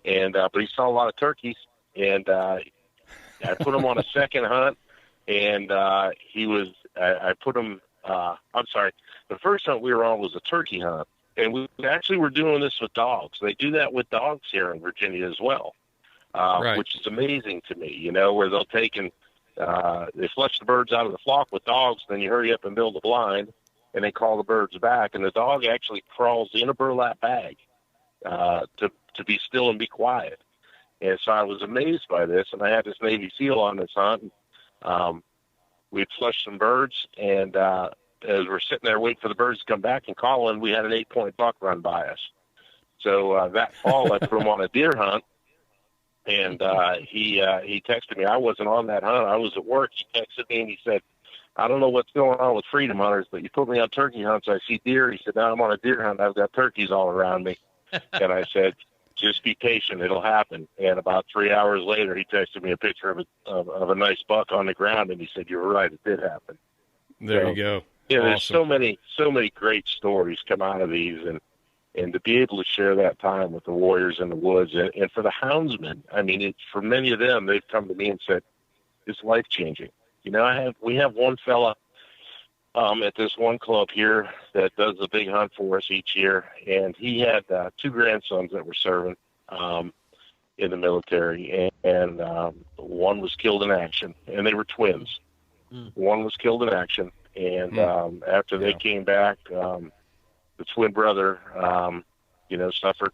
and but he saw a lot of turkeys. And I put him on a second hunt, and I put him. I'm sorry. The first hunt we were on was a turkey hunt, And we actually were doing this with dogs. They do that with dogs here in Virginia as well, Right. which is amazing to me, you know, where they'll take and they flush the birds out of the flock with dogs, then you hurry up and build a blind, and they call the birds back, and the dog actually crawls in a burlap bag to be still and be quiet. And so I was amazed by this, and I had this Navy SEAL on this hunt. We'd flushed some birds, and as we're sitting there waiting for the birds to come back and calling, we had an 8-point buck run by us. So that fall, I put him on a deer hunt, and he texted me. I wasn't on that hunt. I was at work. He texted me, and he said, I don't know what's going on with freedom hunters, but you put me on turkey hunts. I see deer. He said, now I'm on a deer hunt. I've got turkeys all around me. And I said, just be patient. It'll happen. And about 3 hours later, he texted me a picture of a nice buck on the ground, and he said, you were right. It did happen. There you go. Yeah, Awesome. there's so many great stories come out of these, and to be able to share that time with the warriors in the woods, and for the houndsmen, I mean, for many of them, they've come to me and said, it's life-changing. You know, we have one fella at this one club here that does a big hunt for us each year, and he had 2 grandsons that were serving in the military, and one was killed in action, and they were twins. One was killed in action, and after they came back, the twin brother, you know, suffered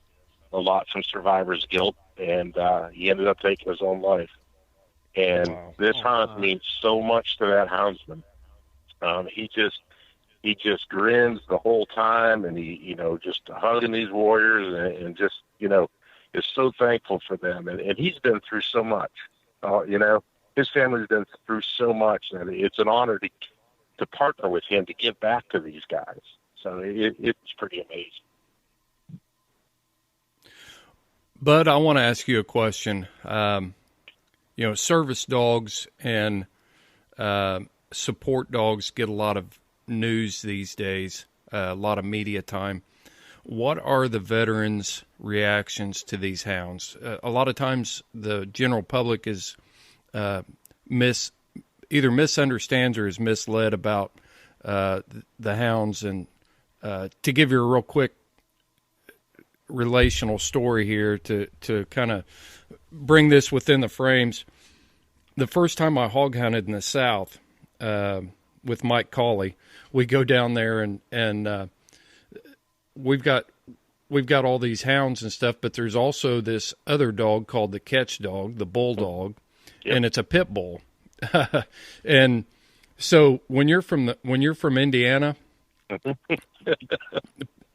a lot from survivor's guilt, and he ended up taking his own life. And this hunt means so much to that houndsman. He just grins the whole time, and he, you know, just hugging these warriors, and just, you know, is so thankful for them. And he's been through so much, you know, his family's been through so much that it's an honor to partner with him to give back to these guys. So it's pretty amazing. Bud, I want to ask you a question. You know, service dogs and support dogs get a lot of news these days, a lot of media time. What are the veterans' reactions to these hounds? A lot of times the general public is either misunderstands or is misled about the hounds. And to give you a real quick relational story here to kind of bring this within the frames. The first time I hog hunted in the South with Mike Cawley, we go down there and we've got all these hounds and stuff, but there's also this other dog called the catch dog, the bulldog, and it's a pit bull. And so when you're from Indiana,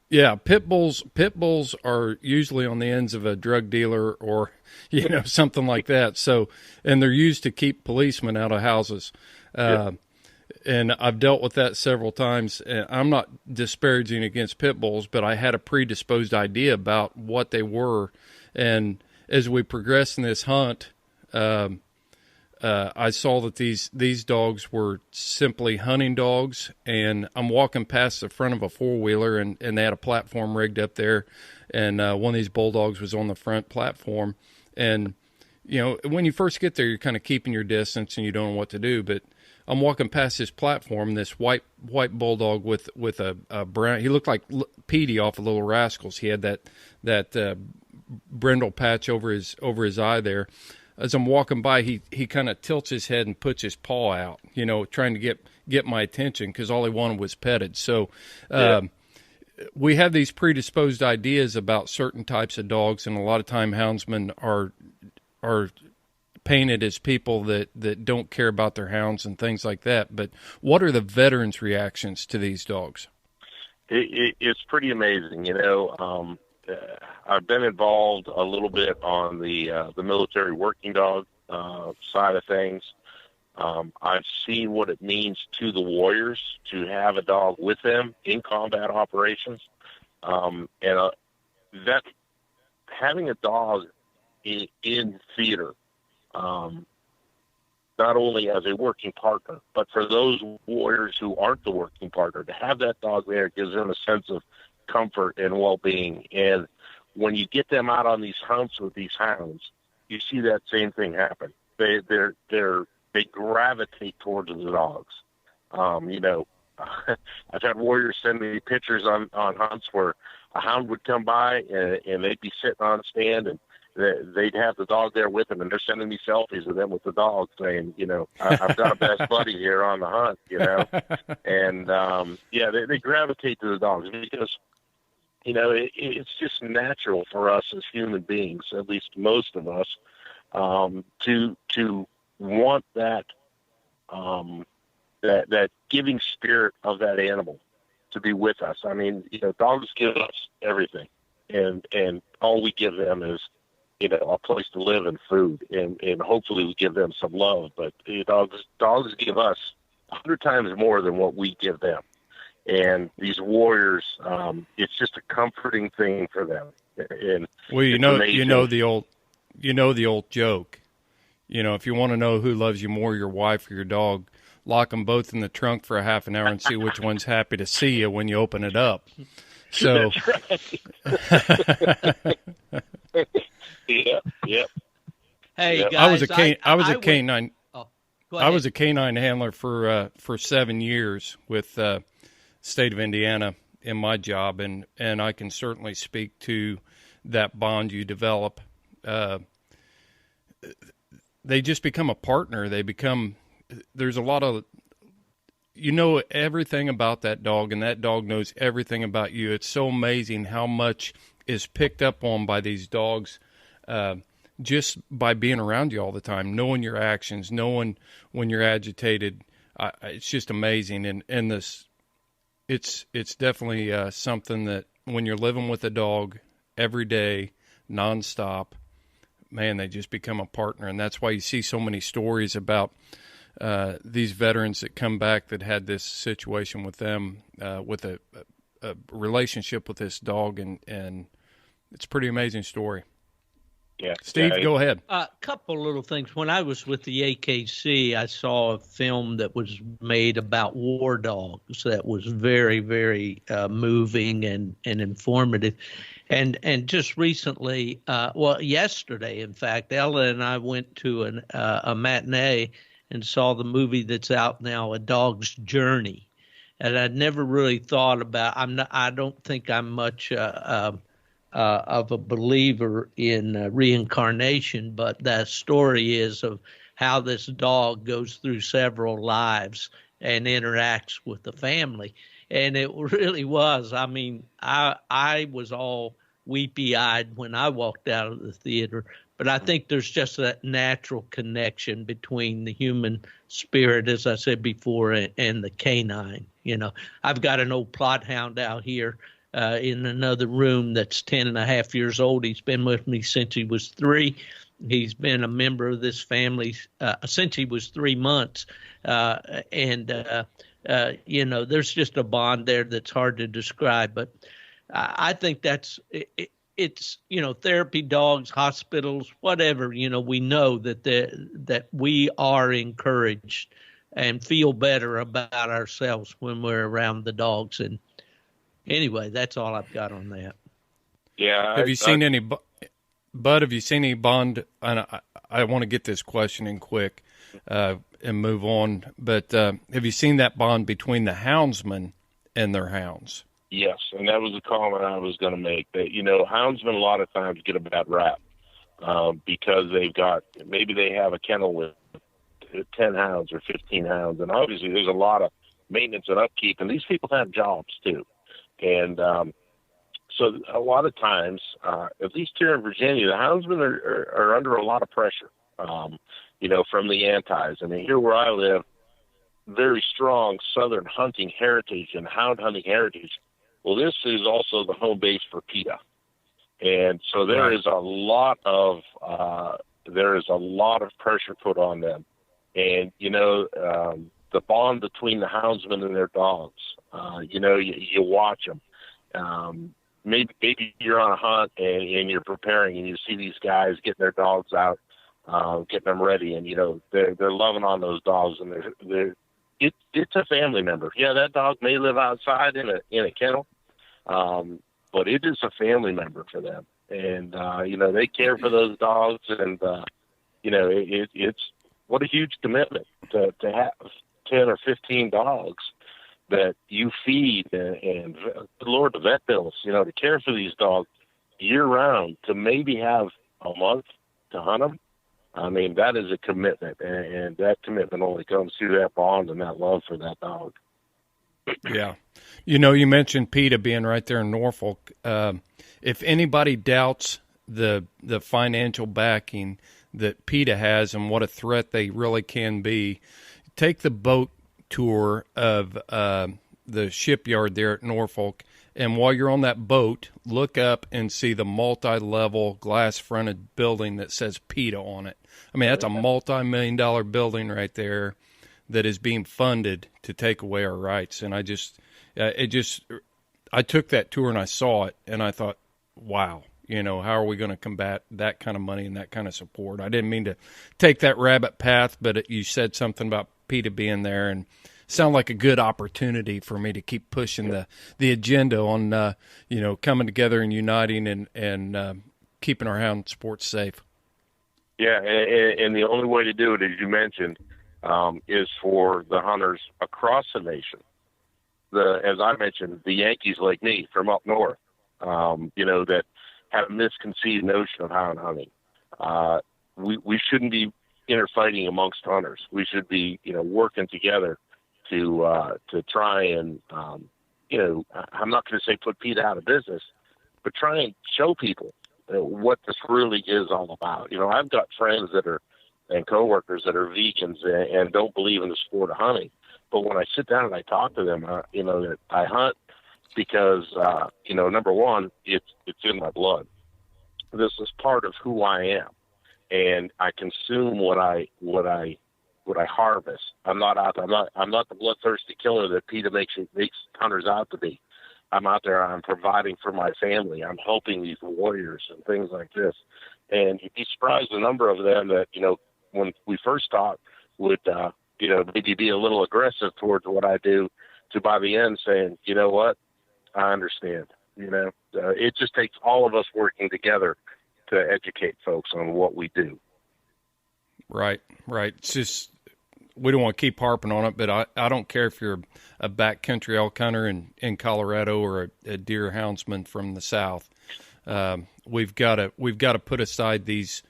yeah, pit bulls are usually on the ends of a drug dealer or, you know, something like that. So, and they're used to keep policemen out of houses. And I've dealt with that several times. And I'm not disparaging against pit bulls, but I had a predisposed idea about what they were. And as we progressed in this hunt, I saw that these dogs were simply hunting dogs, and I'm walking past the front of a four-wheeler, and they had a platform rigged up there, and one of these bulldogs was on the front platform. And, you know, when you first get there, you're kind of keeping your distance, and you don't know what to do, but I'm walking past this platform, this white bulldog with a brown. He looked like Petey off of Little Rascals. He had that brindle patch over his eye there. As I'm walking by, he kind of tilts his head and puts his paw out, you know, trying to get my attention because all he wanted was petted. So we have these predisposed ideas about certain types of dogs, and a lot of time houndsmen are painted as people that don't care about their hounds and things like that. But what are the veterans' reactions to these dogs? It's pretty amazing, you know. I've been involved a little bit on the military working dog side of things. I've seen what it means to the warriors to have a dog with them in combat operations, and that having a dog in theater, not only as a working partner, but for those warriors who aren't the working partner, to have that dog there gives them a sense of comfort and well-being. And when you get them out on these hunts with these hounds, you see that same thing happen. They gravitate towards the dogs. You know, I've had warriors send me pictures on hunts where a hound would come by and they'd be sitting on a stand and they'd have the dog there with them, and they're sending me selfies of them with the dog, saying, I've got a best buddy here on the hunt, and they gravitate to the dogs because it's just natural for us as human beings, at least most of us, to want that giving spirit of that animal to be with us. I mean, dogs give us everything, and all we give them is a place to live and food, and hopefully we give them some love. But dogs give us 100 times more than what we give them. And these warriors, it's just a comforting thing for them. And well, you know the old joke. If you want to know who loves you more, your wife or your dog, lock them both in the trunk for a half an hour and see which one's happy to see you when you open it up. So. That's right. Yeah. Hey, yep. guys, I was a canine. Oh, go ahead. I was a canine handler for 7 years with state of Indiana in my job, and I can certainly speak to that bond you develop. They just become a partner. There's a lot of, everything about that dog, and that dog knows everything about you. It's so amazing how much is picked up on by these dogs just by being around you all the time, knowing your actions, knowing when you're agitated. It's just amazing. And it's definitely something that when you're living with a dog every day, nonstop, man, they just become a partner. And that's why you see so many stories about these veterans that come back that had this situation with them, with a relationship with this dog, and it's a pretty amazing story. Yeah, Steve, go ahead. A couple little things. When I was with the AKC, I saw a film that was made about war dogs that was very, very moving and informative. And just recently, yesterday, in fact, Ella and I went to a matinee and saw the movie that's out now, A Dog's Journey. And I'd never really thought about. I don't think I'm much of a believer in reincarnation, but that story is of how this dog goes through several lives and interacts with the family. And it really was. I mean, I was all weepy-eyed when I walked out of the theater, but I think there's just that natural connection between the human spirit, as I said before, and the canine. I've got an old plot hound out here in another room that's 10 and a half years old. He's been with me since he was 3. He's been a member of this family since he was 3 months. There's just a bond there that's hard to describe. But I think it's therapy dogs, hospitals, whatever, we know that we are encouraged and feel better about ourselves when we're around the dogs. And anyway, that's all I've got on that. Yeah. Have you seen any, Bud, have you seen any bond? And I want to get this question in quick and move on, but have you seen that bond between the houndsmen and their hounds? Yes, and that was a comment I was going to make. That houndsmen a lot of times get a bad rap because maybe they have a kennel with 10 hounds or 15 hounds, and obviously there's a lot of maintenance and upkeep, and these people have jobs too, and so a lot of times, at least here in Virginia, the houndsmen are under a lot of pressure, from the antis. I mean, here where I live, very strong Southern hunting heritage and hound hunting heritage. Well, this is also the home base for PETA, and so there is a lot of pressure put on them, and the bond between the houndsmen and their dogs. You watch them. Maybe you're on a hunt and you're preparing, and you see these guys getting their dogs out, getting them ready, and they're loving on those dogs, and it's a family member. Yeah, that dog may live outside in a kennel, but it is a family member for them, and they care for those dogs, and it's what a huge commitment to have 10 or 15 dogs, that you feed and good Lord, the vet bills, to care for these dogs year round, to maybe have a month to hunt them. I mean, that is a commitment, and that commitment only comes through that bond and that love for that dog. Yeah. You mentioned PETA being right there in Norfolk. If anybody doubts the financial backing that PETA has and what a threat they really can be, take the boat tour of the shipyard there at Norfolk, and while you're on that boat, look up and see the multi-level glass-fronted building that says PETA on it. I mean, that's a multi-million-dollar building right there that is being funded to take away our rights. And I took that tour and I saw it, and I thought, wow, how are we going to combat that kind of money and that kind of support? I didn't mean to take that rabbit path, but you said something about PETA being there, and sound like a good opportunity for me to keep pushing the agenda on, coming together and uniting and keeping our hound sports safe. Yeah, and the only way to do it, as you mentioned, is for the hunters across the nation. As I mentioned, the Yankees like me from up north, that have a misconceived notion of hound hunting. We shouldn't be interfighting amongst hunters. We should be, working together to try and, I'm not going to say put PETA out of business, but try and show people what this really is all about. I've got friends and coworkers that are vegans and don't believe in the sport of hunting. But when I sit down and I talk to them, that I hunt because, number one, it's in my blood. This is part of who I am, and I consume what I harvest. I'm not the bloodthirsty killer that PETA makes hunters out to be. I'm out there. I'm providing for my family. I'm helping these warriors and things like this. And you'd be surprised the number of them that when we first talked would maybe be a little aggressive towards what I do, to by the end saying, you know what, I understand. It just takes all of us working together to educate folks on what we do. Right. It's just, we don't want to keep harping on it, but I don't care if you're a backcountry elk hunter in Colorado or a deer houndsman from the South. We've got to put aside these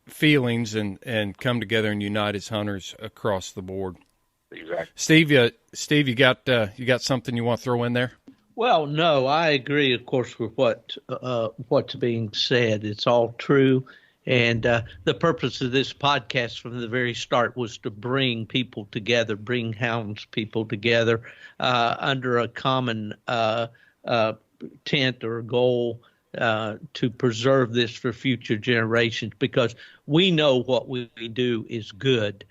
feelings and come together and unite as hunters across the board. Exactly. Steve, you got something you want to throw in there? Well, no, I agree, of course, with what's being said. It's all true. And the purpose of this podcast from the very start was to bring people together, bring hounds people together under a common tent or goal to preserve this for future generations, because we know what we do is good.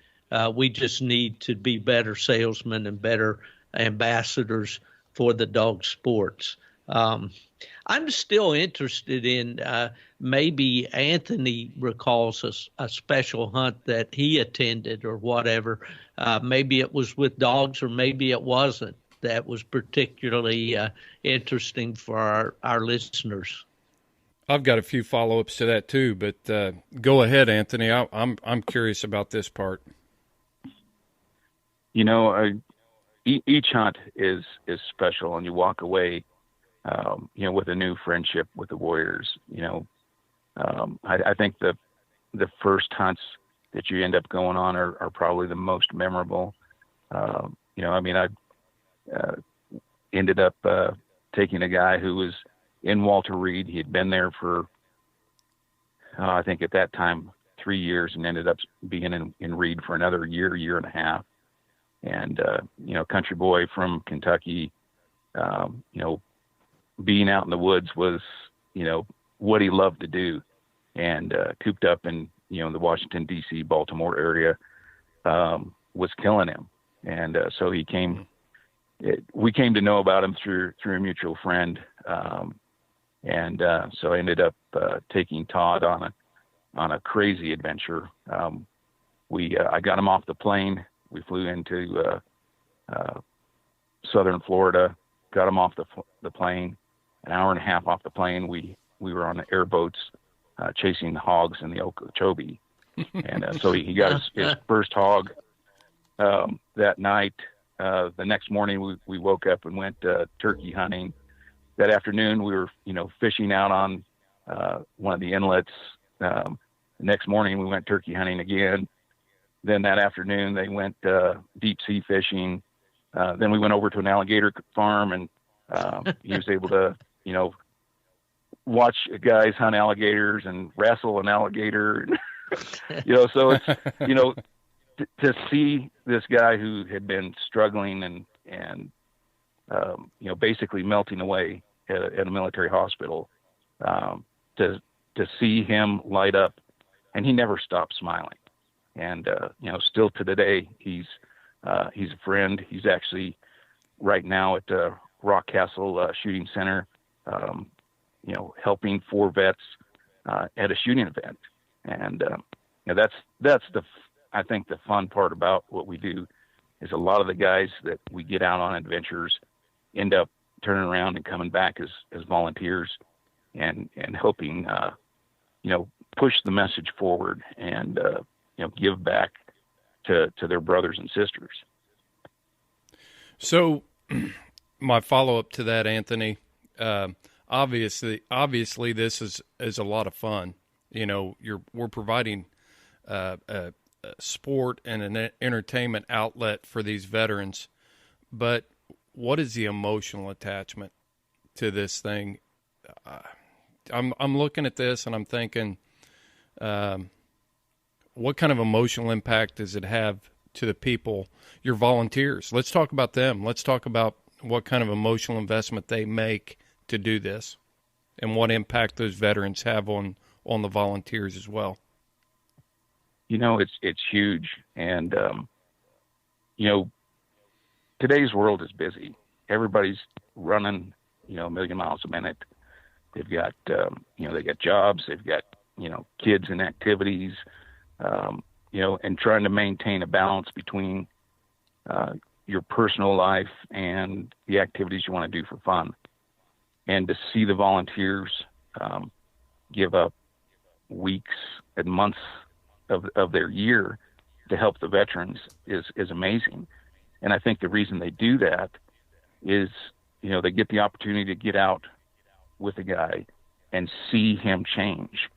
We just need to be better salesmen and better ambassadors for the dog sports. I'm still interested in maybe Anthony recalls a special hunt that he attended or whatever. Maybe it was with dogs or maybe it wasn't. That was particularly interesting for our listeners. I've got a few follow-ups to that too, but go ahead, Anthony. I'm curious about this part. Each hunt is special, and you walk away, with a new friendship with the warriors. I think the first hunts that you end up going on are probably the most memorable. I ended up taking a guy who was in Walter Reed. He had been there for, I think at that time, 3 years, and ended up being in Reed for another year and a half. And, country boy from Kentucky, being out in the woods was, what he loved to do, and cooped up in, the Washington, D.C., Baltimore area, was killing him. And so we came to know about him through a mutual friend. So I ended up taking Todd on a crazy adventure. I got him off the plane. We flew into southern Florida, got him off the plane. An hour and a half off the plane, we were on the airboats chasing the hogs in the Okeechobee. And so he got his first hog that night. The next morning we woke up and went turkey hunting. That afternoon we were, fishing out on one of the inlets. The next morning we went turkey hunting again. Then that afternoon they went deep sea fishing. Then we went over to an alligator farm, and he was able to, watch guys hunt alligators and wrestle an alligator. So it's, to see this guy who had been struggling and basically melting away at a military hospital, to see him light up, and he never stopped smiling. And, still to today, he's a friend. He's actually right now at Rock Castle Shooting Center, helping 4 vets at a shooting event. And that's I think the fun part about what we do is a lot of the guys that we get out on adventures end up turning around and coming back as volunteers and helping, push the message forward and, give back to their brothers and sisters. So my follow-up to that, Anthony, obviously this is a lot of fun. We're providing a sport and an entertainment outlet for these veterans, but what is the emotional attachment to this thing? I'm looking at this and I'm thinking, what kind of emotional impact does it have to the people, your volunteers? Let's talk about them. Let's talk about what kind of emotional investment they make to do this and what impact those veterans have on the volunteers as well. It's huge. And, today's world is busy. Everybody's running, a million miles a minute. They've got, they got jobs, they've got, kids and activities, and trying to maintain a balance between your personal life and the activities you want to do for fun. And to see the volunteers give up weeks and months of their year to help the veterans is amazing. And I think the reason they do that is, they get the opportunity to get out with a guy and see him change,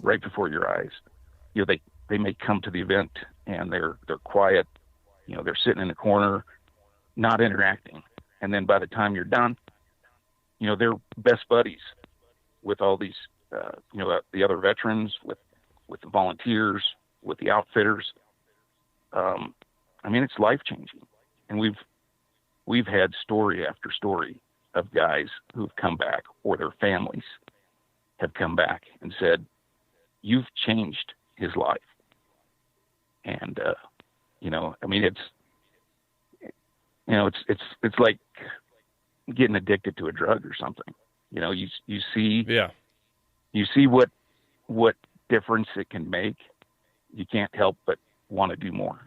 right before your eyes. They may come to the event and they're quiet, they're sitting in the corner, not interacting. And then by the time you're done, they're best buddies with all these, the other veterans, with the volunteers, with the outfitters. It's life-changing. And we've had story after story of guys who've come back, or their families have come back and said, "You've changed his life." And, it's like getting addicted to a drug or something. You see what difference it can make. You can't help but want to do more.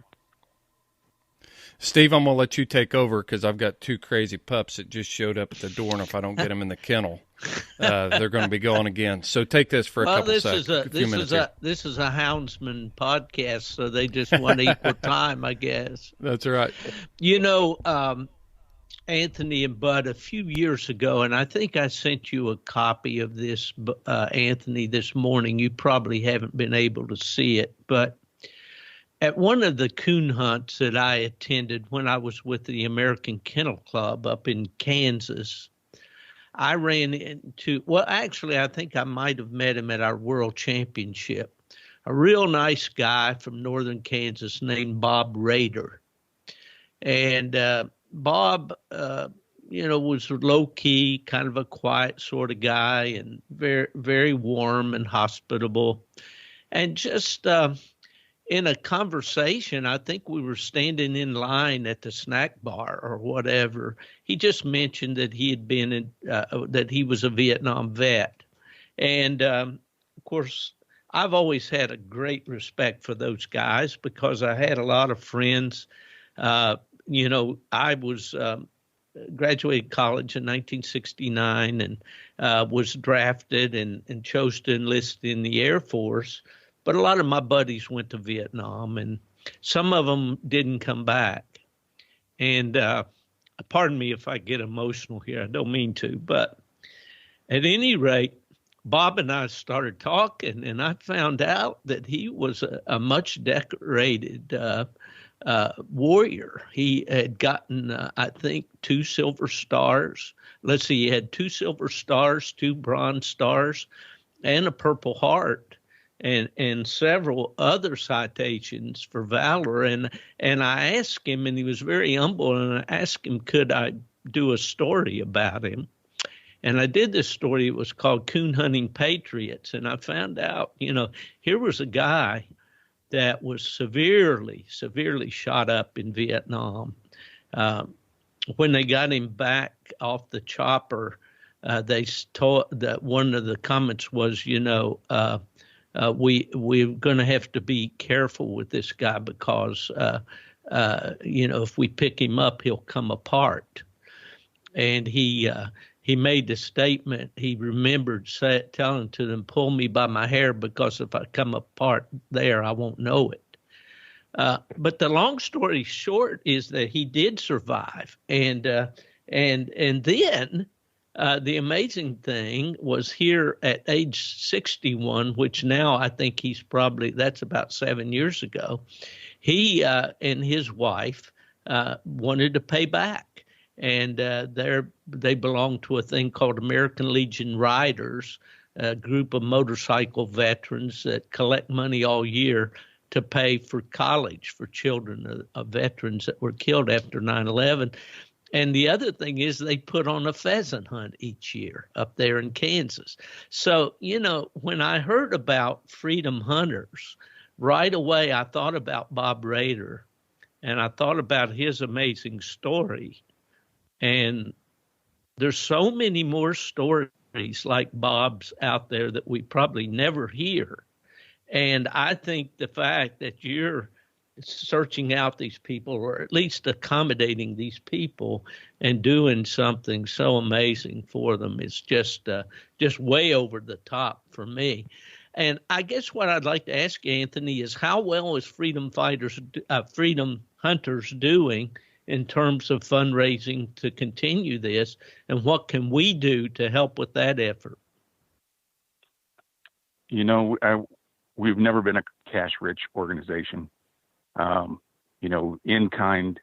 Steve, I'm going to let you take over because I've got 2 crazy pups that just showed up at the door, and if I don't get them in the kennel, they're going to be going again. So take this for a couple seconds. This is a Houndsman podcast, so they just want equal time, I guess. That's right. Anthony and Bud, a few years ago, and I think I sent you a copy of this, Anthony, this morning. You probably haven't been able to see it, but at one of the coon hunts that I attended when I was with the American Kennel Club up in Kansas, I ran into, I think I might have met him at our World Championship, a real nice guy from northern Kansas named Bob Rader. And Bob, was low-key, kind of a quiet sort of guy, and very, very warm and hospitable. And just in a conversation, I think we were standing in line at the snack bar or whatever. He just mentioned that he had been that he was a Vietnam vet. And, of course, I've always had a great respect for those guys because I had a lot of friends. I was graduated college in 1969 and was drafted and chose to enlist in the Air Force. But a lot of my buddies went to Vietnam, and some of them didn't come back. And pardon me if I get emotional here. I don't mean to. But at any rate, Bob and I started talking, and I found out that he was a much decorated warrior. He had gotten, I think, 2 silver stars. Let's see, he had 2 silver stars, 2 bronze stars, and a Purple Heart, and several other citations for valor. And I asked him, and he was very humble, and I asked him, could I do a story about him? And I did this story. It was called Coon Hunting Patriots. And I found out, here was a guy that was severely, severely shot up in Vietnam. When they got him back off the chopper, they told that one of the comments was, we're going to have to be careful with this guy because, if we pick him up, he'll come apart. And he made the statement, he remembered telling to them, pull me by my hair, because if I come apart there, I won't know it. But the long story short is that he did survive. And then the amazing thing was, here at age 61, which now I think that's about 7 years ago, he and his wife wanted to pay back. And they belong to a thing called American Legion Riders, a group of motorcycle veterans that collect money all year to pay for college for children of veterans that were killed after 9/11. And the other thing is they put on a pheasant hunt each year up there in Kansas. So, when I heard about Freedom Hunters, right away I thought about Bob Rader, and I thought about his amazing story. And there's so many more stories like Bob's out there that we probably never hear. And I think the fact that you're searching out these people, or at least accommodating these people and doing something so amazing for them, is just way over the top for me. And I guess what I'd like to ask you, Anthony, is how well is Freedom Hunters doing in terms of fundraising to continue this, and what can we do to help with that effort? We've never been a cash-rich organization. In kind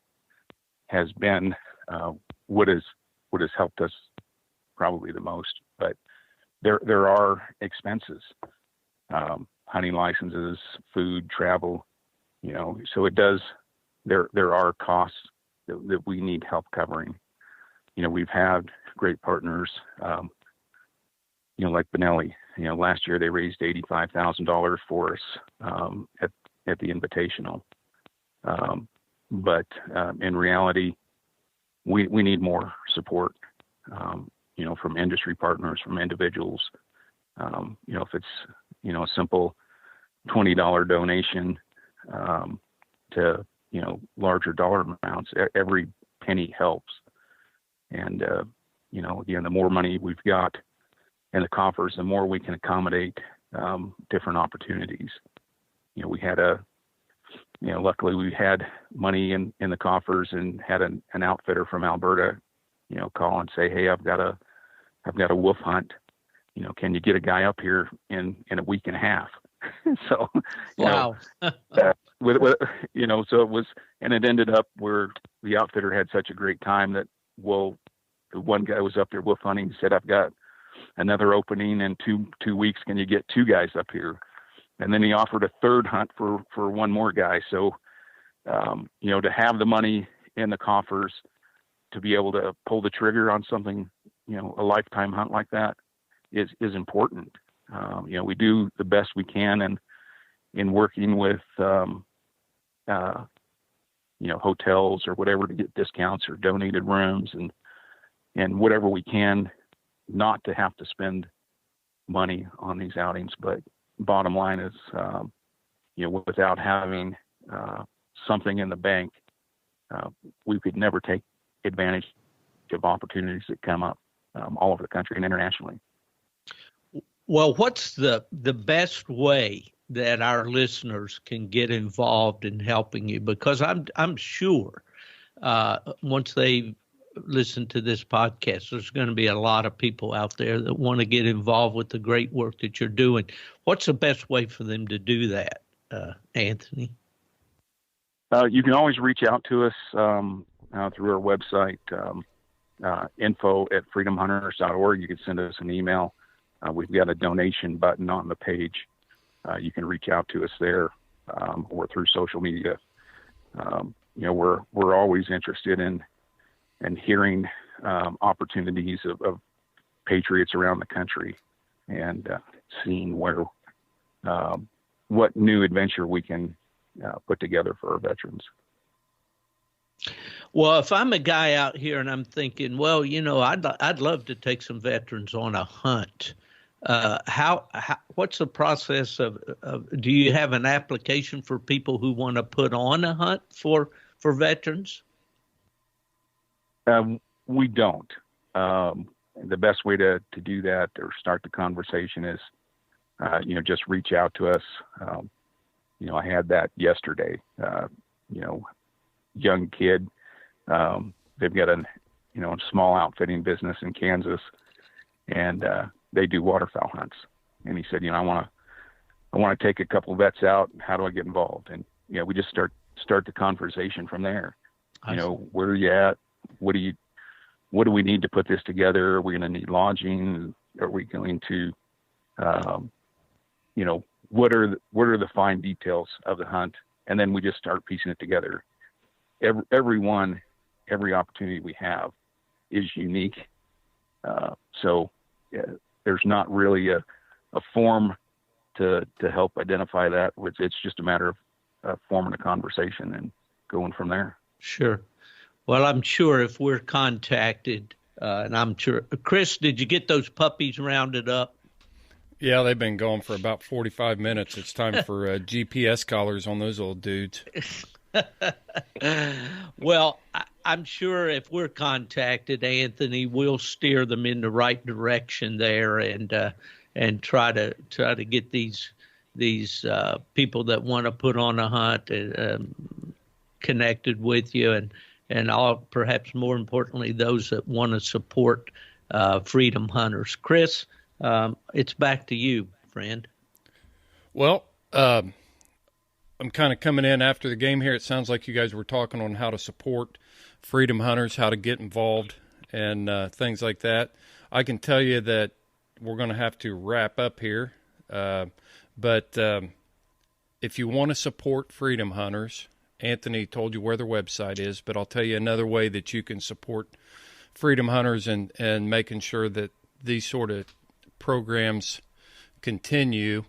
has been what has helped us probably the most. But there are expenses, hunting licenses, food, travel. So it does. There are costs that we need help covering. We've had great partners, like Benelli. Last year they raised $85,000 for us at the Invitational. But in reality, we need more support, from industry partners, from individuals. If it's, a simple $20 donation to, larger dollar amounts, every penny helps. And, again, the more money we've got in the coffers, the more we can accommodate different opportunities. Luckily we had money in the coffers, and had an outfitter from Alberta, call and say, hey, I've got a wolf hunt. Can you get a guy up here in a week and a half? So, wow. So it was, and it ended up where the outfitter had such a great time that, the one guy was up there wolf hunting, said, I've got another opening in two weeks. Can you get 2 guys up here? And then he offered a third hunt for one more guy. So, to have the money in the coffers to be able to pull the trigger on something, a lifetime hunt like that is important. We do the best we can in working with, hotels or whatever to get discounts or donated rooms and whatever we can, not to have to spend money on these outings. But bottom line is, without having something in the bank, we could never take advantage of opportunities that come up all over the country and internationally. Well, what's the best way that our listeners can get involved in helping you? Because I'm sure once they listen to this podcast, there's going to be a lot of people out there that want to get involved with the great work that you're doing. What's the best way for them to do that, Anthony? You can always reach out to us through our website, info@freedomhunters.org. You can send us an email. We've got a donation button on the page. You can reach out to us there, or through social media. We're always interested in hearing opportunities of patriots around the country, and seeing what new adventure we can put together for our veterans. Well, if I'm a guy out here and I'm thinking, well, I'd love to take some veterans on a hunt. What's the process of do you have an application for people who want to put on a hunt for veterans? We don't. The best way to do that or start the conversation is, just reach out to us. I had that yesterday. Young kid. They've got a small outfitting business in Kansas, and they do waterfowl hunts. And he said, I want to take a couple of vets out. How do I get involved? And we just start the conversation from there. Where are you at? What do we need to put this together? Are we going to need lodging? Are we going to, what are the fine details of the hunt? And then we just start piecing it together. Every opportunity we have is unique. So there's not really a form to help identify that. It's just a matter of forming a conversation and going from there. Sure. Well, I'm sure if we're contacted, and I'm sure, Chris, did you get those puppies rounded up? Yeah, they've been going for about 45 minutes. It's time for GPS collars on those old dudes. Well, I'm sure if we're contacted, Anthony, we'll steer them in the right direction there, and try to get these people that want to put on a hunt connected with you, and all, perhaps more importantly, those that want to support Freedom Hunters. Chris, it's back to you, friend. Well, I'm kind of coming in after the game here. It sounds like you guys were talking on how to support Freedom Hunters, how to get involved, and things like that. I can tell you that we're going to have to wrap up here. But if you want to support Freedom Hunters, Anthony told you where their website is, but I'll tell you another way that you can support Freedom Hunters and making sure that these sort of programs continue,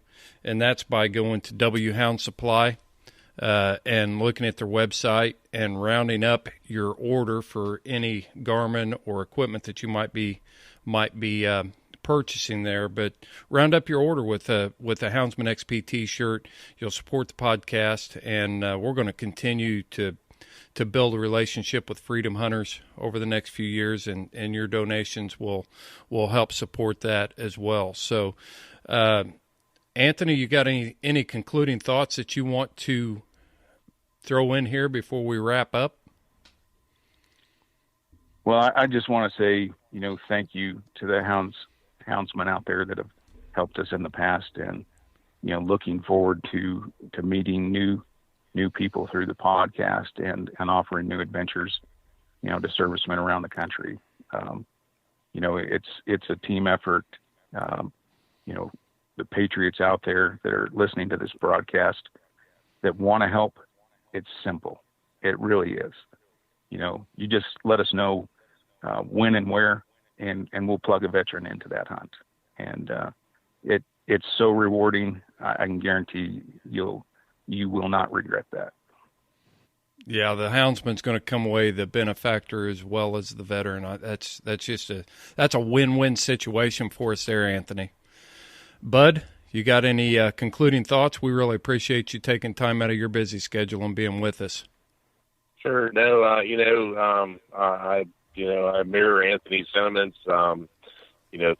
and that's by going to Hound Supply and looking at their website and rounding up your order for any Garmin or equipment that you might be purchasing there. But round up your order with a Houndsman XP T-shirt. You'll support the podcast, and we're going to continue to build a relationship with Freedom Hunters over the next few years, and your donations will help support that as well. So, Anthony, you got any concluding thoughts that you want to throw in here before we wrap up? Well, I just want to say, thank you to the houndsmen out there that have helped us in the past, and looking forward to meeting new people through the podcast and offering new adventures to servicemen around the country. It's a team effort. The patriots out there that are listening to this broadcast that want to help, it's simple. It really is. You just let us know when and where, and we'll plug a veteran into that hunt. And it's so rewarding. I can guarantee you will not regret that. Yeah, the houndsman's going to come away the benefactor as well as the veteran. That's a win-win situation for us there, Anthony. Bud, you got any concluding thoughts? We really appreciate you taking time out of your busy schedule and being with us. Sure. No, I mirror Anthony's sentiments.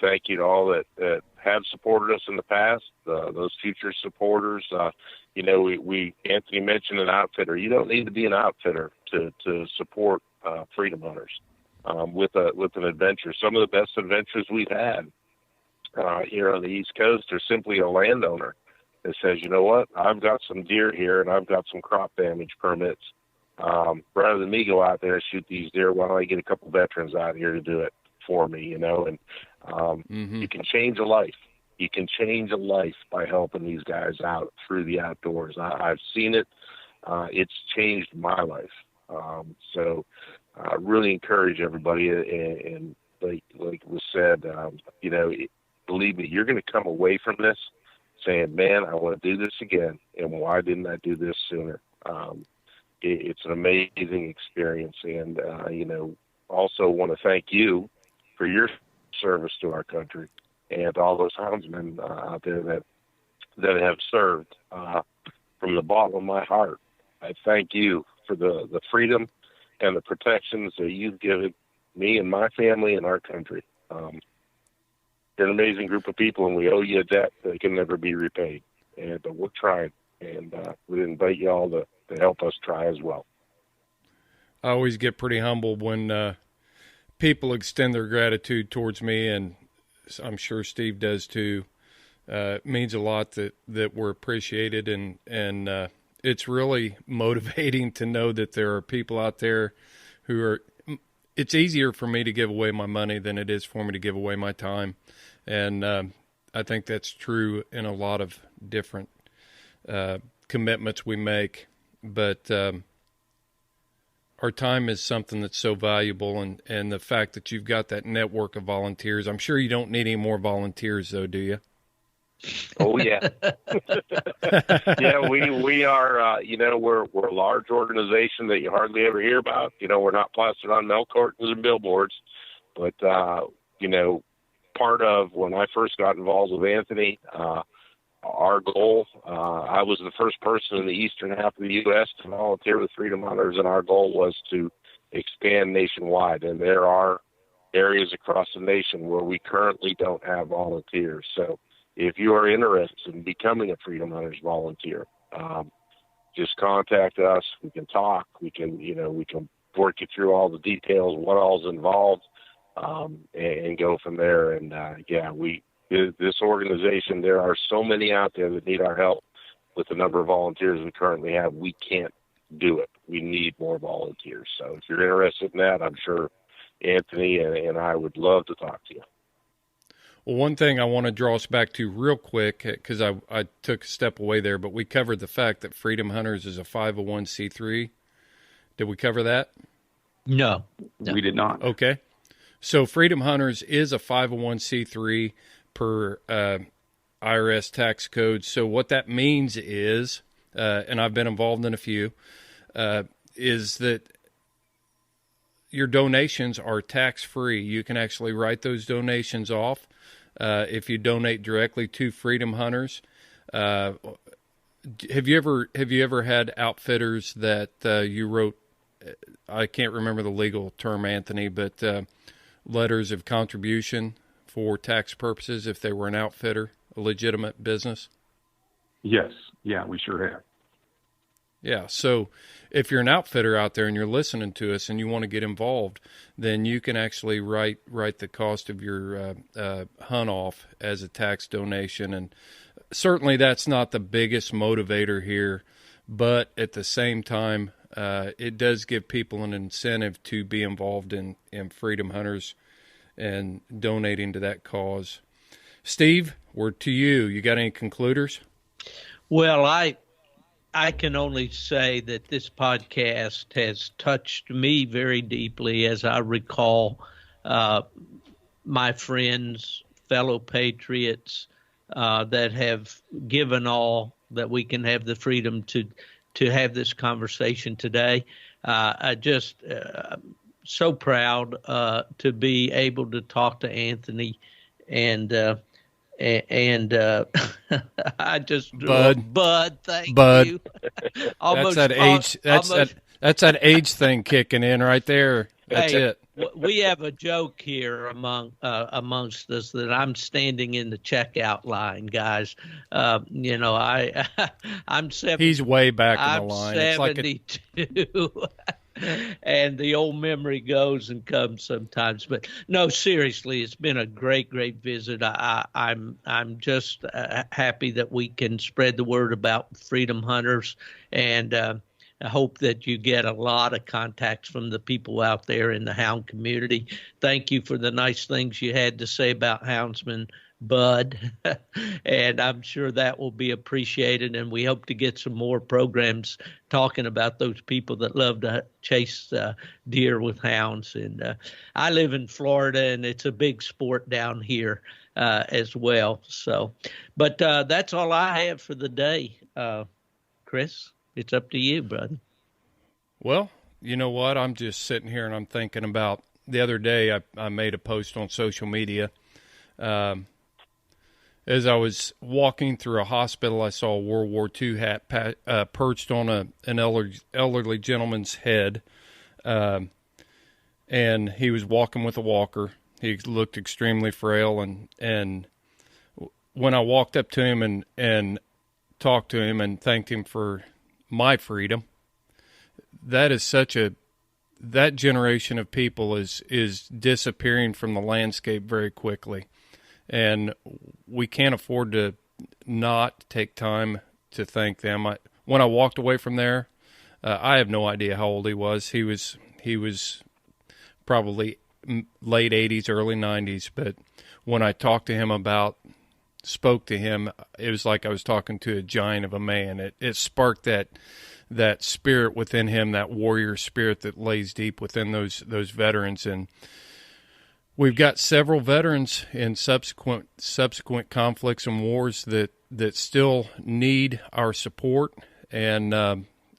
thank you to all that have supported us in the past, those future supporters. Anthony mentioned an outfitter. You don't need to be an outfitter to support freedom hunters with an adventure. Some of the best adventures we've had here on the East Coast are simply a landowner that says, you know what, I've got some deer here and I've got some crop damage permits. Rather than me go out there and shoot these deer, why don't I get a couple veterans out here to do it for me, and you can change a life. You can change a life by helping these guys out through the outdoors. I've seen it. It's changed my life. So I really encourage everybody, and like was said, believe me, you're going to come away from this saying, man, I want to do this again, and why didn't I do this sooner? It's an amazing experience, and, also want to thank you for your service to our country and all those houndsmen out there that have served. From the bottom of my heart, I thank you for the freedom and the protections that you've given me and my family and our country. You're an amazing group of people, and we owe you a debt that can never be repaid. But we're trying, and we invite you all to help us try as well. I always get pretty humbled when people extend their gratitude towards me, and I'm sure Steve does too. It means a lot that we're appreciated, and it's really motivating to know that there are people out there who are. It's easier for me to give away my money than it is for me to give away my time, and I think that's true in a lot of different commitments we make. But our time is something that's so valuable, and the fact that you've got that network of volunteers. I'm sure you don't need any more volunteers, though, do you? Oh yeah, yeah. We are. We're a large organization that you hardly ever hear about. We're not plastered on milk cartons and billboards, but part of when I first got involved with Anthony, our goal. I was the first person in the eastern half of the U.S. to volunteer with Freedom Hunters, and our goal was to expand nationwide. And there are areas across the nation where we currently don't have volunteers. So if you are interested in becoming a Freedom Hunters volunteer, just contact us. We can talk. We can work you through all the details, what all's involved, and go from there. And this organization, there are so many out there that need our help with the number of volunteers we currently have. We can't do it. We need more volunteers. So if you're interested in that, I'm sure Anthony and I would love to talk to you. Well, one thing I want to draw us back to real quick, because I took a step away there, but we covered the fact that Freedom Hunters is a 501c3. Did we cover that? No. We did not. Okay. So Freedom Hunters is a 501c3 per IRS tax code. So what that means is, and I've been involved in a few, is that your donations are tax-free. You can actually write those donations off if you donate directly to Freedom Hunters. Have you ever had outfitters that you wrote? I can't remember the legal term, Anthony, but letters of contribution for tax purposes if they were an outfitter, a legitimate business? Yes. Yeah, we sure have. Yeah, so if you're an outfitter out there and you're listening to us and you want to get involved, then you can actually write the cost of your hunt off as a tax donation. And certainly that's not the biggest motivator here, but at the same time, it does give people an incentive to be involved in Freedom Hunters and donating to that cause. Steve, we're to you. You got any concluders? Well, I can only say that this podcast has touched me very deeply as I recall my friends, fellow patriots that have given all that we can have the freedom to have this conversation today. I just so proud to be able to talk to Anthony and I just Bud, thank you. That's that age thing kicking in right there. That's it. we have a joke here amongst us that I'm standing in the checkout line, guys. I'm 70. He's way back in I'm the line. 72. And the old memory goes and comes sometimes, but no, seriously, it's been a great visit. I'm just happy that we can spread the word about Freedom Hunters, and I hope that you get a lot of contacts from the people out there in the hound community. Thank you for the nice things you had to say about Houndsman Bud, and I'm sure that will be appreciated, and we hope to get some more programs talking about those people that love to chase deer with hounds. And I live in Florida, and it's a big sport down here as well. So, but that's all I have for the day. Chris, it's up to you, brother. Well, you know what? I'm just sitting here and I'm thinking about the other day I made a post on social media. As I was walking through a hospital, I saw a World War II hat perched on an elderly gentleman's head, and he was walking with a walker. He looked extremely frail, and when I walked up to him and talked to him and thanked him for my freedom, that generation of people is disappearing from the landscape very quickly. And we can't afford to not take time to thank them. When I walked away from there, I have no idea how old he was. He was probably late 80s, early 90s. But when I spoke to him, it was like I was talking to a giant of a man. It sparked that spirit within him, that warrior spirit that lays deep within those veterans. And we've got several veterans in subsequent conflicts and wars that still need our support, and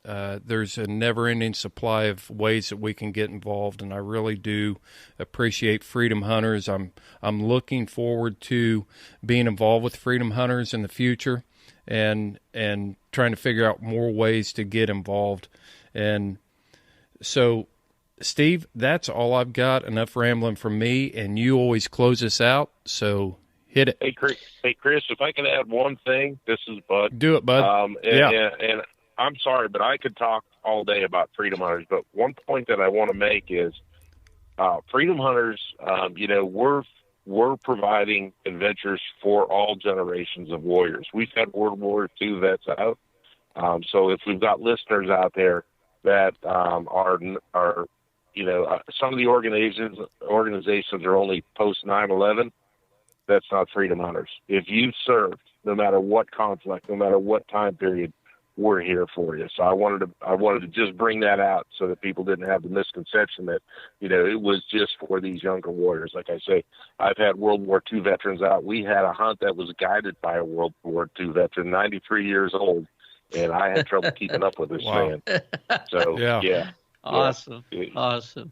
there's a never-ending supply of ways that we can get involved. And I really do appreciate Freedom Hunters. I'm looking forward to being involved with Freedom Hunters in the future, and trying to figure out more ways to get involved. And so, Steve, that's all I've got. Enough rambling from me, and you always close us out, so hit it. Hey, Chris, if I can add one thing, this is Bud. Do it, Bud. And I'm sorry, but I could talk all day about Freedom Hunters, but one point that I want to make is Freedom Hunters, we're providing adventures for all generations of warriors. We've had World War II vets out, so if we've got listeners out there that are some of the organizations are only post 9/11. That's not Freedom Hunters. If you've served, no matter what conflict, no matter what time period, we're here for you. So I wanted to just bring that out so that people didn't have the misconception that, it was just for these younger warriors. Like I say, I've had World War II veterans out. We had a hunt that was guided by a World War II veteran, 93 years old, and I had trouble keeping up with this man. So, yeah. Awesome.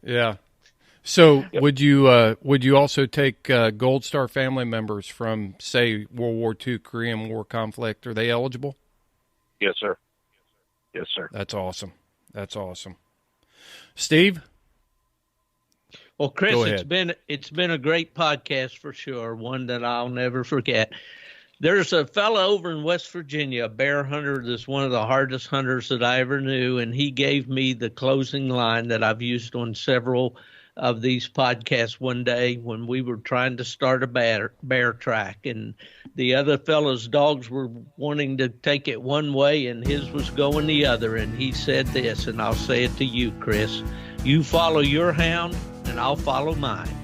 Yeah. So would you also take Gold Star family members from, say, World War II, Korean War conflict? Are they eligible? Yes, sir. That's awesome. Steve? Well, Chris, it's been a great podcast for sure, one that I'll never forget. There's a fellow over in West Virginia, a bear hunter that's one of the hardest hunters that I ever knew, and he gave me the closing line that I've used on several of these podcasts one day when we were trying to start a bear track, and the other fellow's dogs were wanting to take it one way and his was going the other, and he said this, and I'll say it to you, Chris: you follow your hound and I'll follow mine.